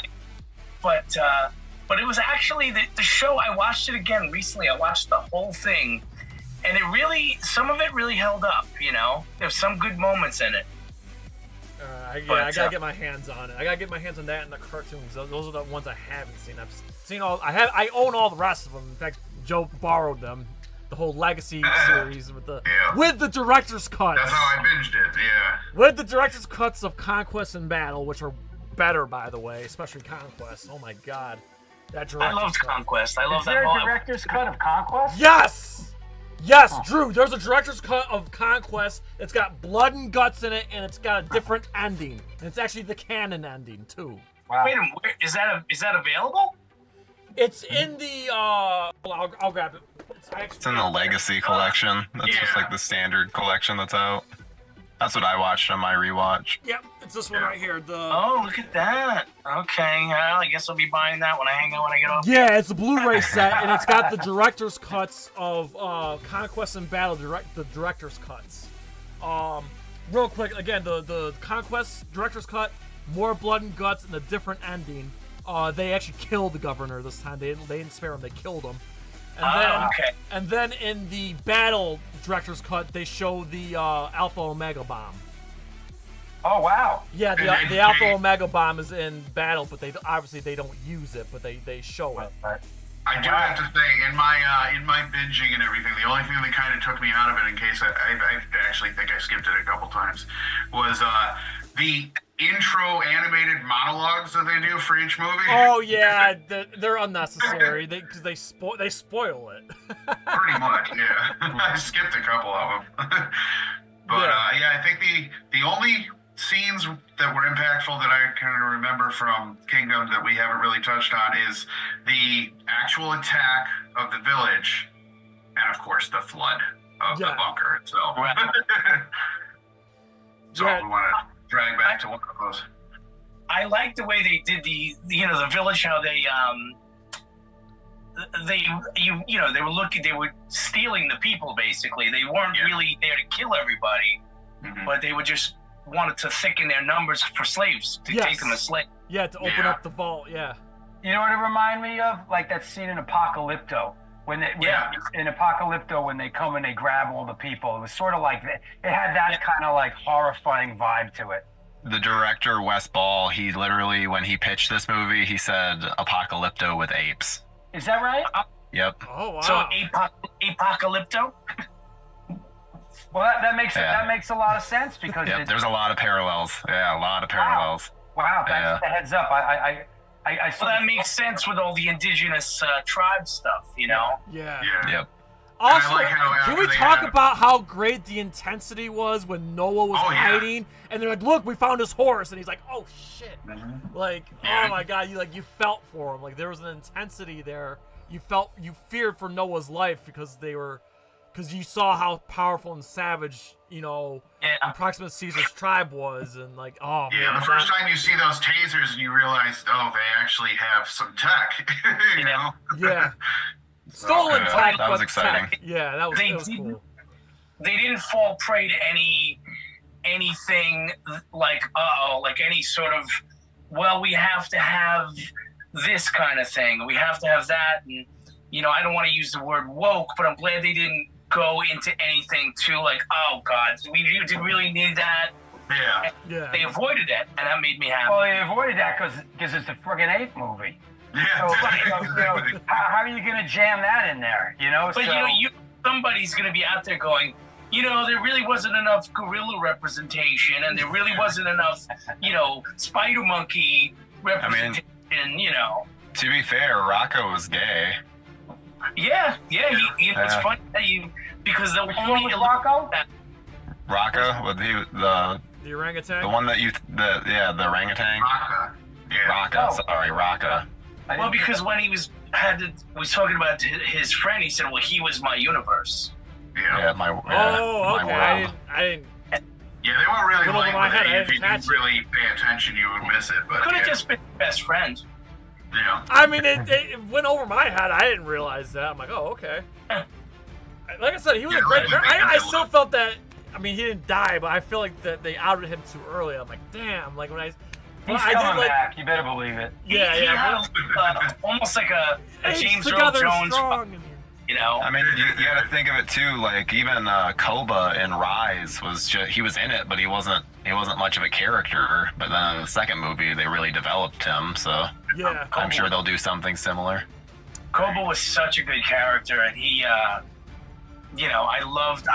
But it was actually the show. I watched it again recently. I watched the whole thing, and some of it really held up. You know, there's some good moments in it. I gotta get my hands on it. I gotta get my hands on that and the cartoons. Those are the ones I haven't seen. I've seen all. I own all the rest of them. In fact, Joe borrowed them. The whole Legacy series with the director's cuts. That's how I binged it. Yeah. With the director's cuts of Conquest and Battle, which are better, by the way, especially Conquest. Oh my God, that director's I loved Conquest. I love that. Is there a director's cut of Conquest? Yes. Drew. There's a director's cut of Conquest. It's got blood and guts in it, and it's got a different ending. And it's actually the canon ending too. Wow. Wait a minute. Is that available? It's in the I'll grab it. It's in the Legacy collection. That's just like the standard collection that's out. That's what I watched on my rewatch. Yep, it's this one right here. Oh, look at that. Okay, well, I guess I'll be buying that when I get off. Yeah, it's a Blu-ray set, and it's got the director's cuts of Conquest and Battle. The director's cuts. Real quick, again, the Conquest director's cut, more blood and guts, and a different ending. They actually killed the governor this time. They didn't spare him. They killed him. And then in the Battle director's cut, they show the Alpha Omega bomb. Oh wow! Yeah, the Alpha Omega bomb is in Battle, but they don't use it, but they show it. I do have to say, in my binging and everything, the only thing that kind of took me out of it, in case I actually think I skipped it a couple times, was the intro animated monologues that they do for each movie. Oh yeah, they're unnecessary because they spoil it. Pretty much, yeah. I skipped a couple of them, but I think the only scenes that were impactful that I kind of remember from Kingdom that we haven't really touched on is the actual attack of the village, and of course the flood of the bunker itself. So we want to drag back to one of those. I like the way they did the village, how they were stealing the people, basically. They weren't really there to kill everybody, but they were just wanted to thicken their numbers for slaves, to take them as slaves. Yeah, to open up the vault, yeah. You know what it reminded me of? Like that scene in Apocalypto. In Apocalypto, when they come and they grab all the people, it was sort of like, it had that kind of like horrifying vibe to it. The director, Wes Ball, he literally, when he pitched this movie, he said Apocalypto with apes. Is that right? Yep. Oh, wow. So Apocalypto? Well, that makes a lot of sense because there's a lot of parallels. Yeah, a lot of parallels. Wow, that's the heads up. Well, that makes sense with all the indigenous tribe stuff, you know? Yeah. Yep. Also, like how can we talk about how great the intensity was when Noah was hiding, and they're like, "Look, we found his horse," and he's like, "Oh shit!" Like, oh my god, you felt for him. Like there was an intensity there. You feared for Noah's life because you saw how powerful and savage, Proxima Caesar's tribe was, and like, oh man. Yeah, the first time you see those tasers and you realize, oh, they actually have some tech, you know? Yeah. Stolen tech, that was but exciting. Tech. Yeah, that was cool. They didn't fall prey to anything like any sort of, well, we have to have this kind of thing. We have to have that. And, I don't want to use the word woke, but I'm glad they didn't go into anything too like, oh God, did we really need that? Yeah. They avoided it, and that made me happy. Well, they avoided that because it's a friggin' ape movie. Yeah. So, how are you going to jam that in there? But somebody's going to be out there going, there really wasn't enough gorilla representation, and there really wasn't enough, spider monkey representation. To be fair, Rocco was gay. Yeah. It's funny that because the only Rocco. Rocco, with the orangutan. The one that the orangutan. Rocco. Sorry, Rocco. Well, because when he was talking about his friend, he said, "Well, he was my universe." Yeah, my okay. My world. I didn't. Yeah, they weren't really Went over my head. If you didn't really pay attention, you would miss it. But could have just been best friend. Yeah. I mean, it went over my head. I didn't realize that. I'm like, oh, okay. Like I said, he was a great character. I still felt that. I mean, he didn't die, but I feel like that they outed him too early. I'm like, damn. Like when he's coming back. You better believe it. Yeah, he had almost like a James Earl Jones. I mean, you got to think of it too. Like even Koba in Rise he was in it, but he wasn't much of a character. But then in the second movie, they really developed him. So yeah, I'm sure they'll do something similar. Koba was such a good character, and he, I loved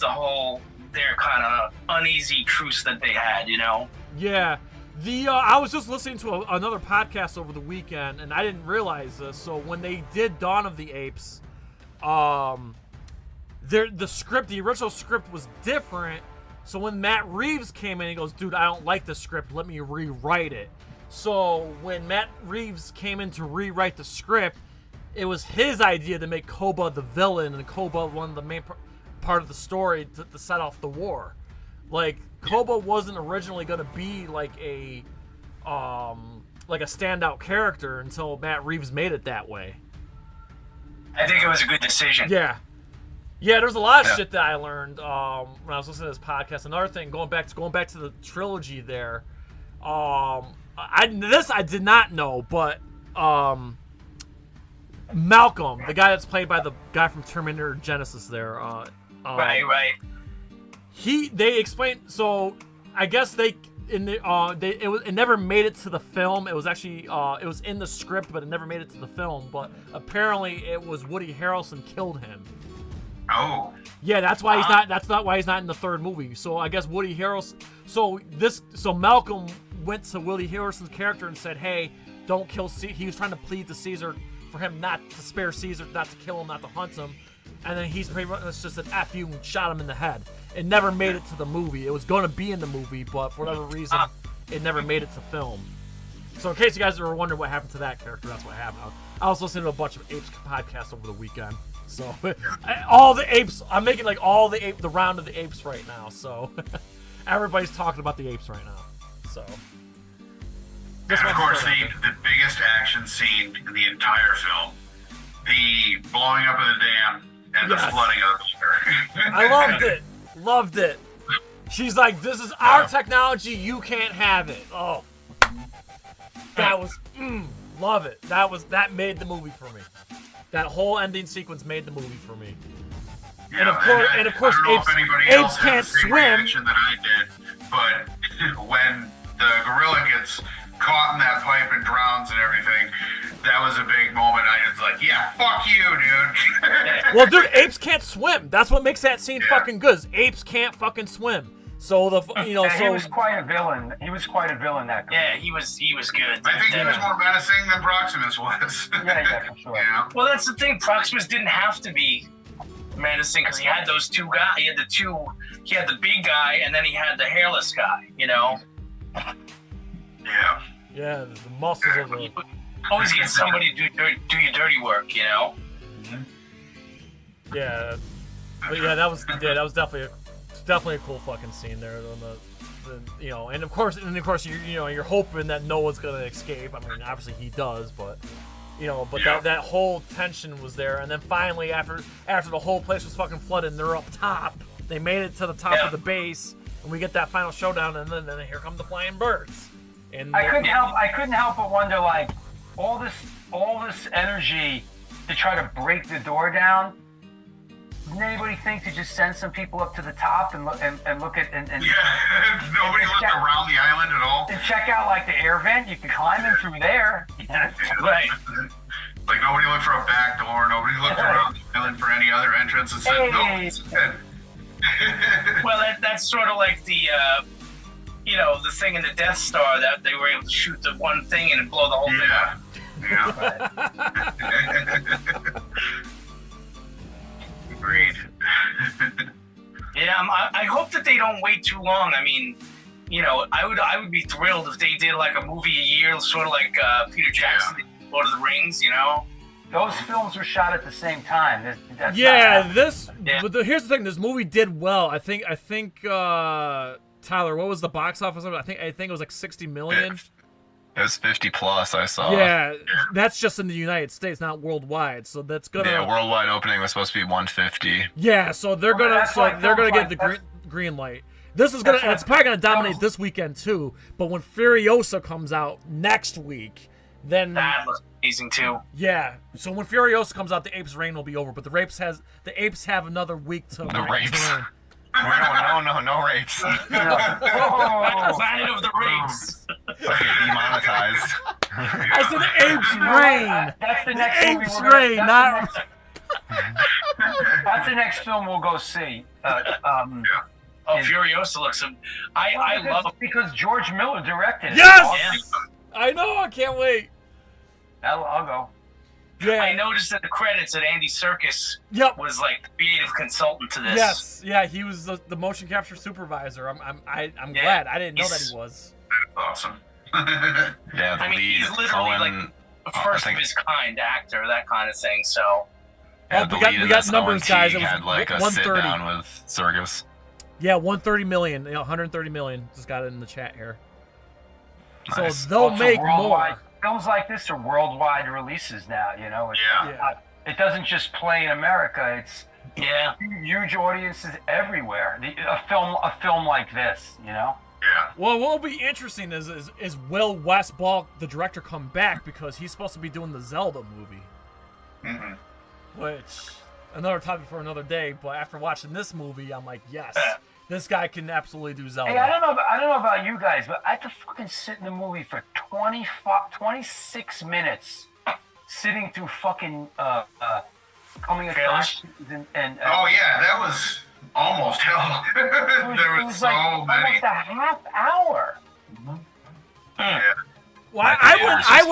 the whole their kind of uneasy truce that they had. Yeah. I was just listening to another podcast over the weekend, and I didn't realize this. So when they did Dawn of the Apes, the original script was different. So when Matt Reeves came in, he goes, "Dude, I don't like the script. Let me rewrite it." So when Matt Reeves came in to rewrite the script, it was his idea to make Koba the villain, and Koba one of the main part of the story to set off the war. Like Koba wasn't originally going to be like a standout character until Matt Reeves made it that way. I think it was a good decision. Yeah, there's a lot of shit that I learned when I was listening to this podcast. Another thing, going back to the trilogy there, I did not know, but Malcolm, the guy that's played by the guy from Terminator Genesis there, right. They explained, so I guess it never made it to the film. It was actually it was in the script, but it never made it to the film. But apparently, it was Woody Harrelson killed him. Oh. Yeah, that's why he's not. That's not why he's not in the third movie. So I guess Woody Harrelson. So Malcolm went to Woody Harrelson's character and said, "Hey, don't kill Caesar." He was trying to plead to Caesar for him not to spare Caesar, not to kill him, not to hunt him. And then he's pretty much just said "F you" and shot him in the head. It never made it to the movie. It was going to be in the movie, but for whatever reason, it never made it to film. So in case you guys were wondering what happened to that character, that's what happened. I was listening to a bunch of Apes podcasts over the weekend. So all the Apes, I'm making like the round of the Apes right now. So everybody's talking about the Apes right now. So This and of one's course, still the biggest action scene in the entire film, the blowing up of the dam and the flooding of the water. I loved it. Loved it. She's like, this is our technology. You can't have it. Oh. That was, love it. That made the movie for me. That whole ending sequence made the movie for me. Yeah, and of course, I don't know if anybody Apes else can't had the same swim. reaction that I did, but when the gorilla gets caught in that pipe and drowns and everything, that was a big moment. I was like, yeah, fuck you, dude. Well, dude, apes can't swim. That's what makes that scene fucking good. Is apes can't fucking swim. So he was quite a villain. He was quite a villain that guy. Yeah, he was good. I think he was more menacing than Proximus was. Yeah, for sure. Yeah. Well, that's the thing. Proximus didn't have to be menacing because he had those two guys. He had the big guy and then he had the hairless guy. You know. Yeah. Yeah, the muscles of the. Always get somebody to do your dirty work. You know. Yeah, but yeah, that was definitely a cool fucking scene there. And of course you're hoping that Noah's gonna escape. I mean, obviously he does, but that whole tension was there. And then finally, after the whole place was fucking flooded, and they're up top. They made it to the top of the base, and we get that final showdown. And then here come the flying birds. And I couldn't help but wonder, like, all this energy to try to break the door down. Didn't anybody think to just send some people up to the top and look at nobody looked around the island at all and check out like the air vent? You could climb in through there. Right. Like nobody looked for a back door. Nobody looked around the island for any other entrance and said no. Well, that's sort of like the the thing in the Death Star that they were able to shoot the one thing and blow the whole thing up. Yeah. Agreed. Yeah, I hope that they don't wait too long. I mean, I would be thrilled if they did like a movie a year, sort of like Peter Jackson did Lord of the Rings. Those films were shot at the same time. But here's the thing: this movie did well. I think Tyler, what was the box office number? I think it was like 60 million. It was 50 plus, I saw. Yeah, that's just in the United States, not worldwide. So that's gonna. Yeah, worldwide opening was supposed to be 150. Yeah, so they're gonna get the green light. This is gonna. It's probably gonna dominate this weekend too. But when Furiosa comes out next week, then that looks amazing too. Yeah. So when Furiosa comes out, the Apes' reign will be over. But the Apes have another week to. The Rapes. No rapes. Planet of the Rapes. Okay, demonetized. I said Apes' reign. That's the next movie Apes' reign, not. That's the next film we'll go see. Furiosa looks. I love because George Miller directed it. Yes. I know. I can't wait. I'll go. Yeah. I noticed that the credits that Andy Serkis was like the creative consultant to this. Yes, yeah, he was the motion capture supervisor. I'm glad. I didn't know that he was. Awesome. Yeah, the lead. He's literally like a first of his kind actor, that kind of thing. So. Yeah, we got numbers, guys. It was had like a 130. sit down with Serkis. Yeah, 130 million. 130 million. Just got it in the chat here. Nice. So they'll make more. Films like this are worldwide releases now, It doesn't just play in America. It's huge audiences everywhere. A film like this, Yeah. Well, what will be interesting is will Wes Ball, the director, come back, because he's supposed to be doing the Zelda movie. Mm-hmm. Which, another topic for another day. But after watching this movie, I'm like, yes, this guy can absolutely do Zelda. Hey, I don't know about you guys, but I had to fucking sit in the movie for 26 minutes, sitting through fucking coming across and oh yeah, that was almost hell. There was so many. Almost a half hour. Yeah. Well, I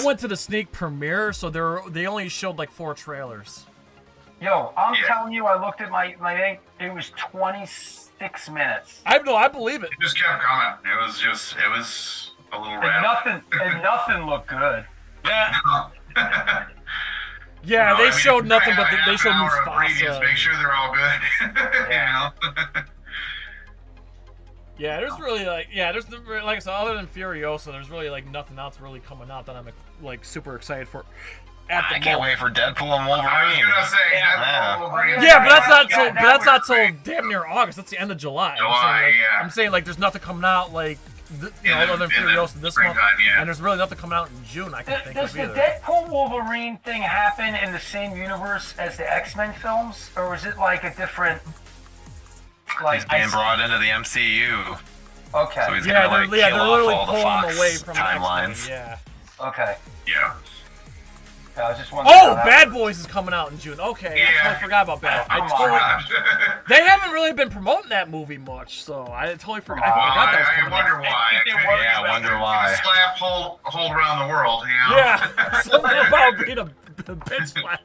went to the sneak premiere, so they only showed like 4 trailers. Yo, I'm telling you, I looked at my thing. It was 26 minutes. I believe it. It just kept coming. It was a little random. And nothing looked good. Yeah. Yeah, showed nothing, but they showed Mufasa. Make sure they're all good. Yeah, there's really like I said, other than Furiosa, there's really like nothing else really coming out that I'm like super excited for. I can't wait for Deadpool and Wolverine. I was gonna say Deadpool and Wolverine. Yeah, but that's not till damn near August. That's the end of July. Yeah. I'm saying like there's nothing coming out like other than Furiosa this month, and there's really nothing coming out in June. I can think Does of the either. Deadpool Wolverine thing happen in the same universe as the X-Men films, or is it like a different? Like He's being brought into the MCU. Okay. So he's gonna like kill they're off literally all the pulling Fox him away from timelines. X-Men, yeah. Okay. Yeah. I was just wondering. Oh, Bad Boys is coming out in June. Okay, I totally forgot about Bad Boys. They haven't really been promoting that movie much, so I totally forgot. I forgot that was coming I wonder out. why. I wonder why. Slap hold around the world, you know? Yeah, something about being a bitch slap.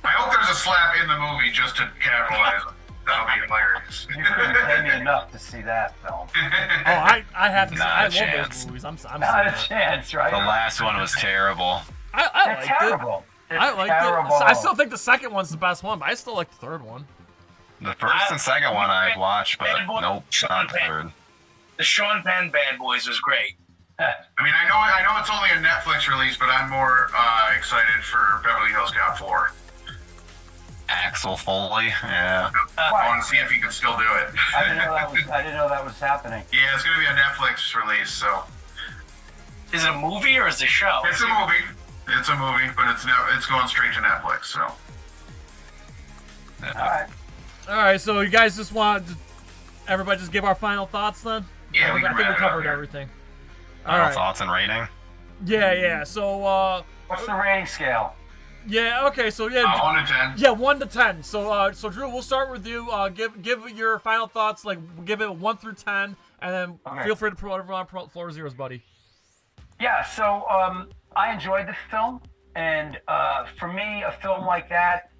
I hope there's a slap in the movie just to capitalize on it. That'll be hilarious. You couldn't pay me enough to see that film. Oh, I have to say, I love chance. those movies. I'm Not a chance, right? The last one was terrible. I It's liked terrible. it. I liked terrible. it. I still think the second one's the best one, but I still like the third one. The first and second one I've watched, but nope, not the third. The Sean Penn Bad Boys was great. I mean, I know it's only a Netflix release, but I'm more excited for Beverly Hills Cop 4. Axel Foley, yeah. I want to see if he can still do it. I didn't know that was happening. Yeah, it's gonna be a Netflix release, so. Is it a movie or is it a show? It's a movie. It's a movie, but it's going straight to Netflix, so. Alright. Alright, so you guys just want everybody just give our final thoughts then? Yeah, I think we covered everything. Final thoughts and rating? Yeah, so what's the rating scale? Yeah, okay, so yeah. 1 to 10. Yeah, 1 to 10. So Drew, we'll start with you. Give your final thoughts, like give it 1 through 10, and then feel free to promote whatever you want. Promote floor is yours, buddy. Yeah, so I enjoyed the film, and for me, a film like that,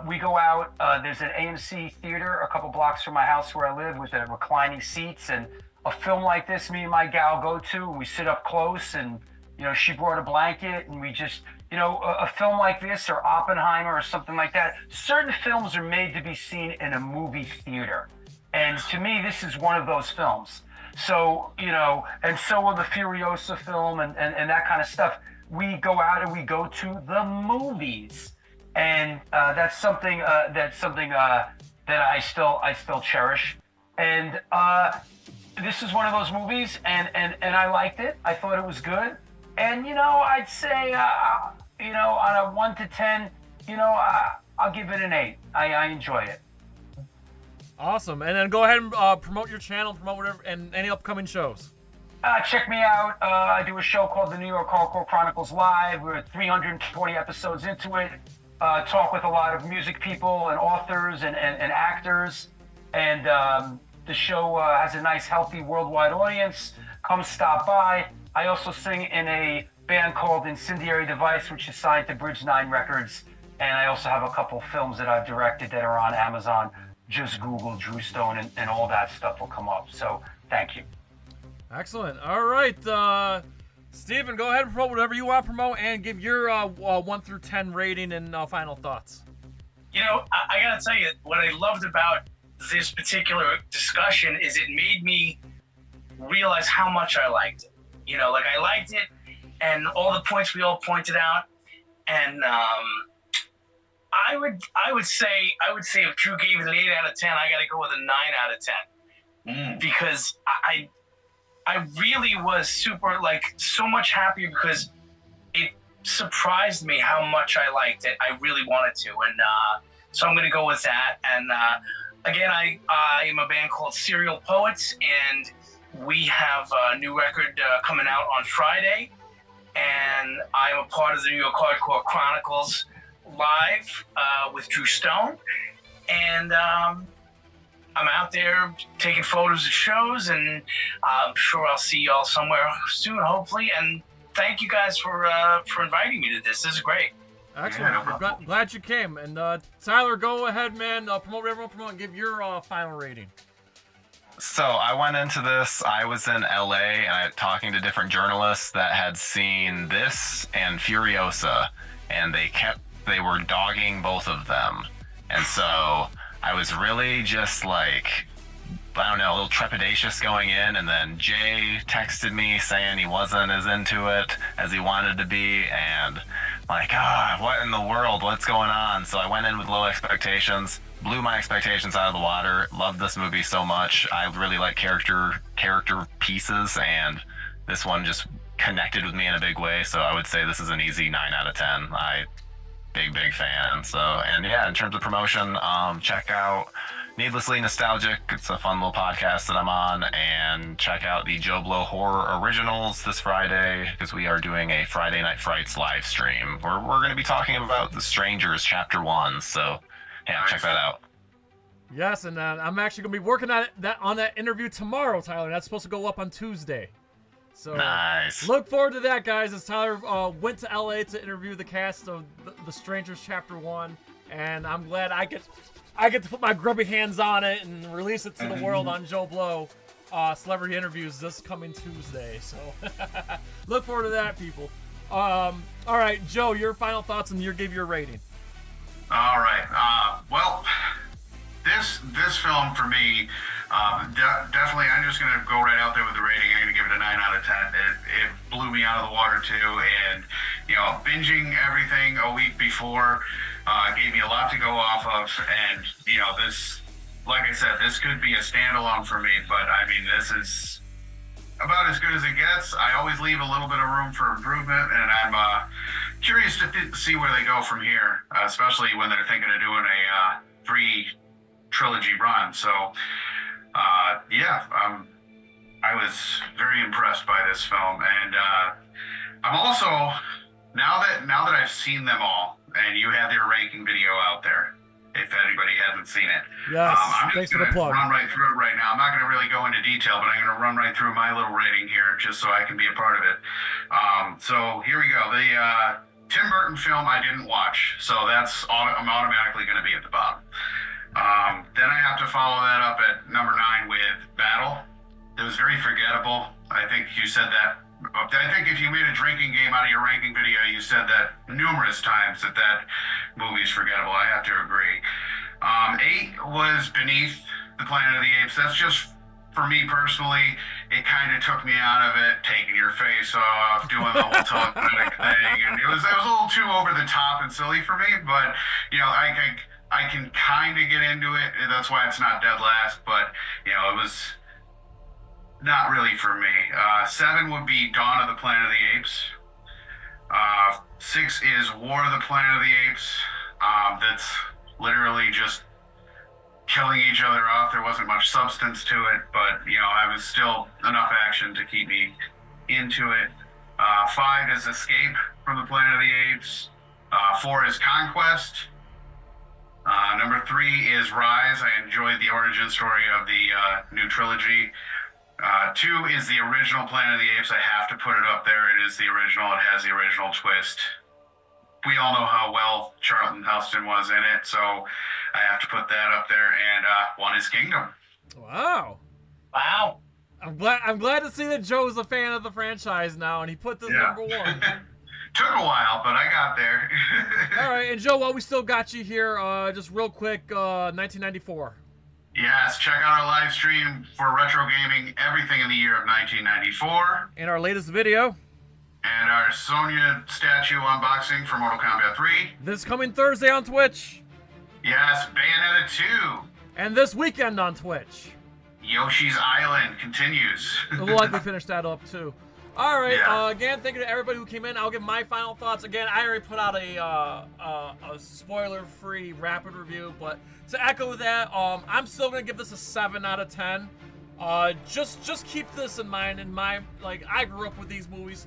we go out, there's an AMC theater a couple blocks from my house where I live with the reclining seats, and a film like this, me and my gal go to, and we sit up close, and, you know, she brought a blanket, and we just, you know, a film like this, or Oppenheimer, or something like that, certain films are made to be seen in a movie theater, and to me, this is one of those films. So, you know, and so will the Furiosa film and that kind of stuff. We go out and we go to the movies. And that's something that I still cherish. And this is one of those movies, and I liked it. I thought it was good. And, you know, I'd say, you know, on a 1 to 10, you know, I'll give it an 8. I enjoy it. Awesome. And then go ahead and promote your channel, promote whatever, and any upcoming shows. Check me out. I do a show called the New York Hardcore Chronicles Live. We're 320 episodes into it. Talk with a lot of music people and authors and actors. And the show has a nice, healthy worldwide audience. Come stop by. I also sing in a band called Incendiary Device, which is signed to Bridge 9 Records. And I also have a couple films that I've directed that are on Amazon. Just Google Drew Stone and all that stuff will come up. So thank you. Excellent. All right, Steven, go ahead and promote whatever you want to promote and give your 1 through 10 rating and final thoughts. You know, I gotta tell you, what I loved about this particular discussion is it made me realize how much I liked it. You know, like I liked it and all the points we all pointed out. And I would say if Drew gave it an 8 out of 10, I got to go with a 9 out of 10 because I really was super, like, so much happier because it surprised me how much I liked it. I really wanted to, and so I'm going to go with that. And again, I am a band called Serial Poets, and we have a new record coming out on Friday, and I'm a part of the New York Hardcore Chronicles Live with Drew Stone, and I'm out there taking photos of shows, and I'm sure I'll see y'all somewhere soon, hopefully. And thank you guys for inviting me to this. This is great. Excellent. Yeah, we're glad you came. And Tyler, go ahead, man. Promote whatever you want to promote and give your final rating. So I went into this, I was in LA and talking to different journalists that had seen this and Furiosa, and they were dogging both of them. And so I was really just like I don't know, a little trepidatious going in, and then Jay texted me saying he wasn't as into it as he wanted to be, and like, what in the world? What's going on? So I went in with low expectations, blew my expectations out of the water. Loved this movie so much. I really like character pieces, and this one just connected with me in a big way. So I would say this is an easy 9 out of 10. Big fan. So, and yeah, in terms of promotion, check out Needlessly Nostalgic. It's a fun little podcast that I'm on, and check out the Joe Blow Horror Originals this Friday, because we are doing a Friday Night Frights live stream where we're going to be talking about The Strangers Chapter 1. So yeah, check that out. Yes, and I'm actually going to be working on that interview tomorrow, Tyler. That's supposed to go up on Tuesday. So nice. Look forward to that, guys, as Tyler went to LA to interview the cast of The Strangers Chapter 1, and I'm glad I get to put my grubby hands on it and release it to the world on Joe Blow Celebrity Interviews this coming Tuesday. So look forward to that, people. All right, Joe, your final thoughts, and give your rating. All right. Well, this film for me, definitely, I'm just going to go right out there with the rating. I'm going to give it a 9 out of 10. It blew me out of the water, too. And, binging everything a week before gave me a lot to go off of. And, this, like I said, this could be a standalone for me. But, I mean, this is about as good as it gets. I always leave a little bit of room for improvement. And I'm curious to see where they go from here, especially when they're thinking of doing a 3-trilogy run. So, I was very impressed by this film, and I'm also now that I've seen them all, and you have your ranking video out there, if anybody hasn't seen it. Yes, I'm thanks just for the plug. Run right through it right now. I'm not going to really go into detail, but I'm going to run right through my little rating here, just so I can be a part of it. So here we go. The Tim Burton film I didn't watch, so I'm automatically going to be at the bottom. Then I have to follow that up at number 9 with Battle. It was very forgettable. I think you said that. I think if you made a drinking game out of your ranking video, you said that numerous times that movie's forgettable. I have to agree. 8 was Beneath the Planet of the Apes. That's just, for me personally, it kind of took me out of it, taking your face off, doing the whole telekinetic thing. And it was a little too over the top and silly for me, but, I can kind of get into it. That's why it's not dead last, but, it was not really for me. 7 would be Dawn of the Planet of the Apes. 6 is War of the Planet of the Apes. That's literally just killing each other off. There wasn't much substance to it, but, I was still enough action to keep me into it. 5 is Escape from the Planet of the Apes. 4 is Conquest. Number 3 is Rise. I enjoyed the origin story of the new trilogy. 2 is the original Planet of the Apes. I have to put it up there. It is the original. It has the original twist. We all know how well Charlton Heston was in it, so I have to put that up there. And 1 is Kingdom. Wow. I'm glad to see that Joe's a fan of the franchise now, and he put this number 1. Took a while, but I got there. All right, and Joe, while we still got you here, just real quick, 1994. Yes, check out our live stream for retro gaming, everything in the year of 1994. And our latest video. And our Sonya statue unboxing for Mortal Kombat 3. This coming Thursday on Twitch. Yes, Bayonetta 2. And this weekend on Twitch. Yoshi's Island continues. We'll likely finish that up, too. All right, again, thank you to everybody who came in. I'll give my final thoughts. Again, I already put out a spoiler-free rapid review, but to echo that, I'm still going to give this a 7 out of 10. Just keep this in mind. I grew up with these movies.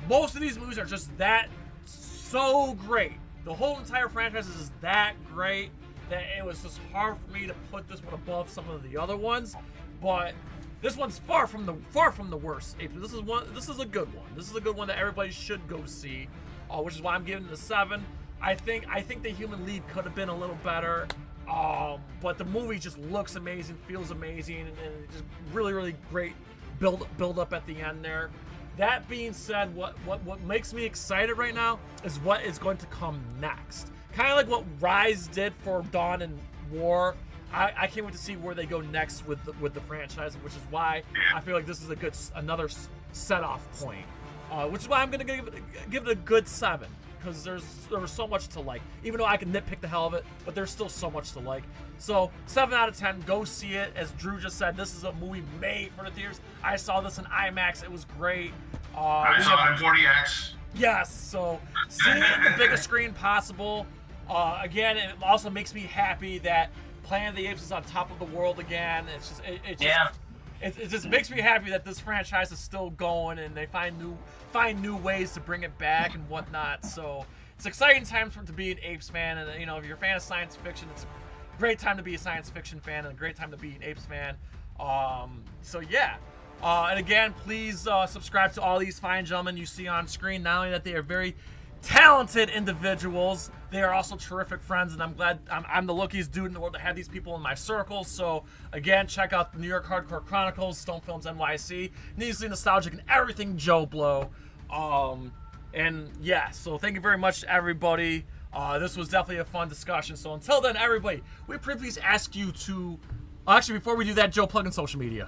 Most of these movies are just that so great. The whole entire franchise is that great that it was just hard for me to put this one above some of the other ones, but this one's far from the worst. This is a good one. This is a good one that everybody should go see, which is why I'm giving it a 7. I think the human lead could have been a little better, but the movie just looks amazing, feels amazing, and just really great build up at the end there. That being said, what makes me excited right now is what is going to come next. Kind of like what Rise did for Dawn and War. I can't wait to see where they go next with the franchise, which is why I feel like this is another set-off point. Which is why I'm gonna give it a good 7, because there was so much to like. Even though I can nitpick the hell of it, but there's still so much to like. So 7 out of 10. Go see it. As Drew just said, this is a movie made for the theaters. I saw this in IMAX. It was great. I saw it in 40X. Yes. So seeing it on the biggest screen possible. Again, it also makes me happy that Planet of the Apes is on top of the world again. It just makes me happy that this franchise is still going and they find new ways to bring it back and whatnot. So it's exciting times to be an Apes fan, and you know, if you're a fan of science fiction, it's a great time to be a science fiction fan and a great time to be an Apes fan. So yeah. And again, please subscribe to all these fine gentlemen you see on screen. Not only that they are very talented individuals, they are also terrific friends, and I'm glad I'm the luckiest dude in the world to have these people in my circle. So again, check out the New York Hardcore Chronicles, StoneFilmsNYC, Needlessly Nostalgic, and everything Joe Blow. And yeah, so thank you very much to everybody. This was definitely a fun discussion. So until then, everybody, we please ask you to actually, before we do that, Joe, plug in social media.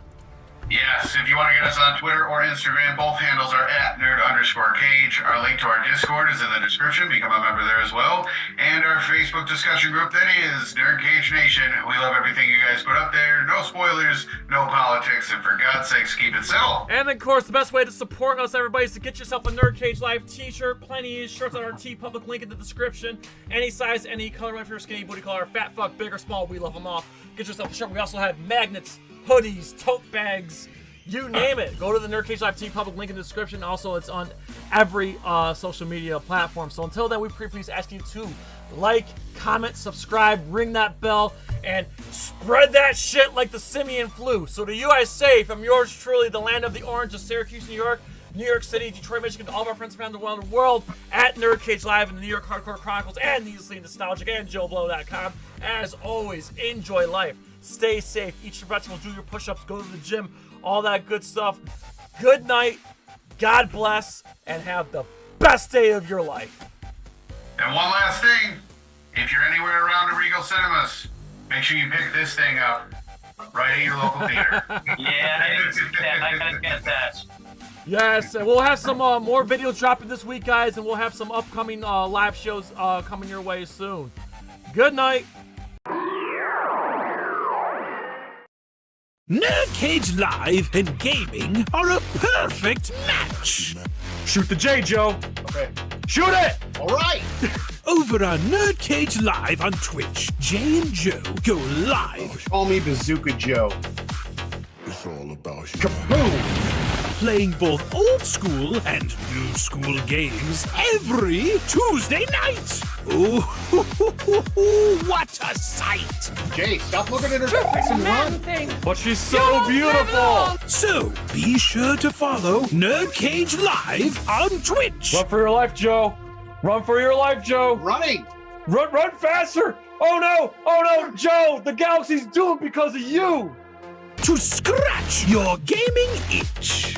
Yes, if you want to get us on Twitter or Instagram, both handles are at nerd_cage. Our link to our Discord is in the description. Become a member there as well. And our Facebook discussion group, that is NerdCage Nation. We love everything you guys put up there. No spoilers, no politics, and for God's sakes, keep it civil. And of course, the best way to support us, everybody, is to get yourself a NerdCage Live t-shirt. Plenty of shirts on our T-Public link in the description. Any size, any color, if you're skinny, booty color, fat, fuck, big or small, we love them all. Get yourself a shirt. We also have magnets, hoodies, tote bags, you name it. Go to the NerdCage Live T-Public link in the description. Also, it's on every social media platform. So until then, we please ask you to like, comment, subscribe, ring that bell, and spread that shit like the simian flu. So to you I say, from yours truly, the land of the orange of Syracuse, New York, New York City, Detroit, Michigan, to all of our friends around the world, at NerdCage Live and the New York Hardcore Chronicles and Needlessly Nostalgic and JoeBlow.com. As always, enjoy life. Stay safe. Eat your vegetables. Do your push-ups. Go to the gym. All that good stuff. Good night. God bless. And have the best day of your life. And one last thing. If you're anywhere around the Regal Cinemas, make sure you pick this thing up right at your local theater. Yeah, I didn't see that. I gotta get that. Yes, and we'll have some more videos dropping this week, guys, and we'll have some upcoming live shows coming your way soon. Good night. NerdCage Live and gaming are a perfect match. Shoot the J, Joe. Okay. Shoot it! All right. Over on NerdCage Live on Twitch, Jay and Joe go live. Call me Bazooka Joe. It's all about you. Kaboom! Playing both old school and new school games every Tuesday night. Ooh, what a sight! Jay, stop looking at her face and run. But she's so beautiful. So be sure to follow NerdCage Live on Twitch. Run for your life, Joe. Run for your life, Joe. Running. Run faster. Oh no, Joe. The galaxy's doomed because of you. To scratch your gaming itch.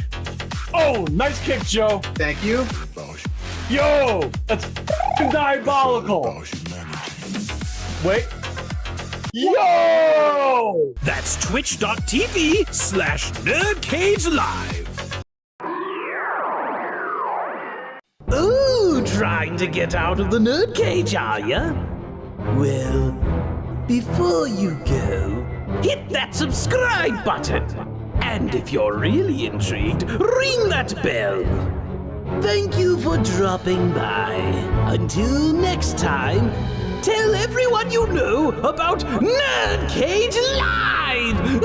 Oh, nice kick, Joe. Thank you. Yo, that's diabolical. Wait. Yo! That's twitch.tv/NerdCage Live. Ooh, trying to get out of the NerdCage, are ya? Well, before you go, hit that subscribe button. And if you're really intrigued, ring that bell. Thank you for dropping by. Until next time, tell everyone you know about NerdCage Live!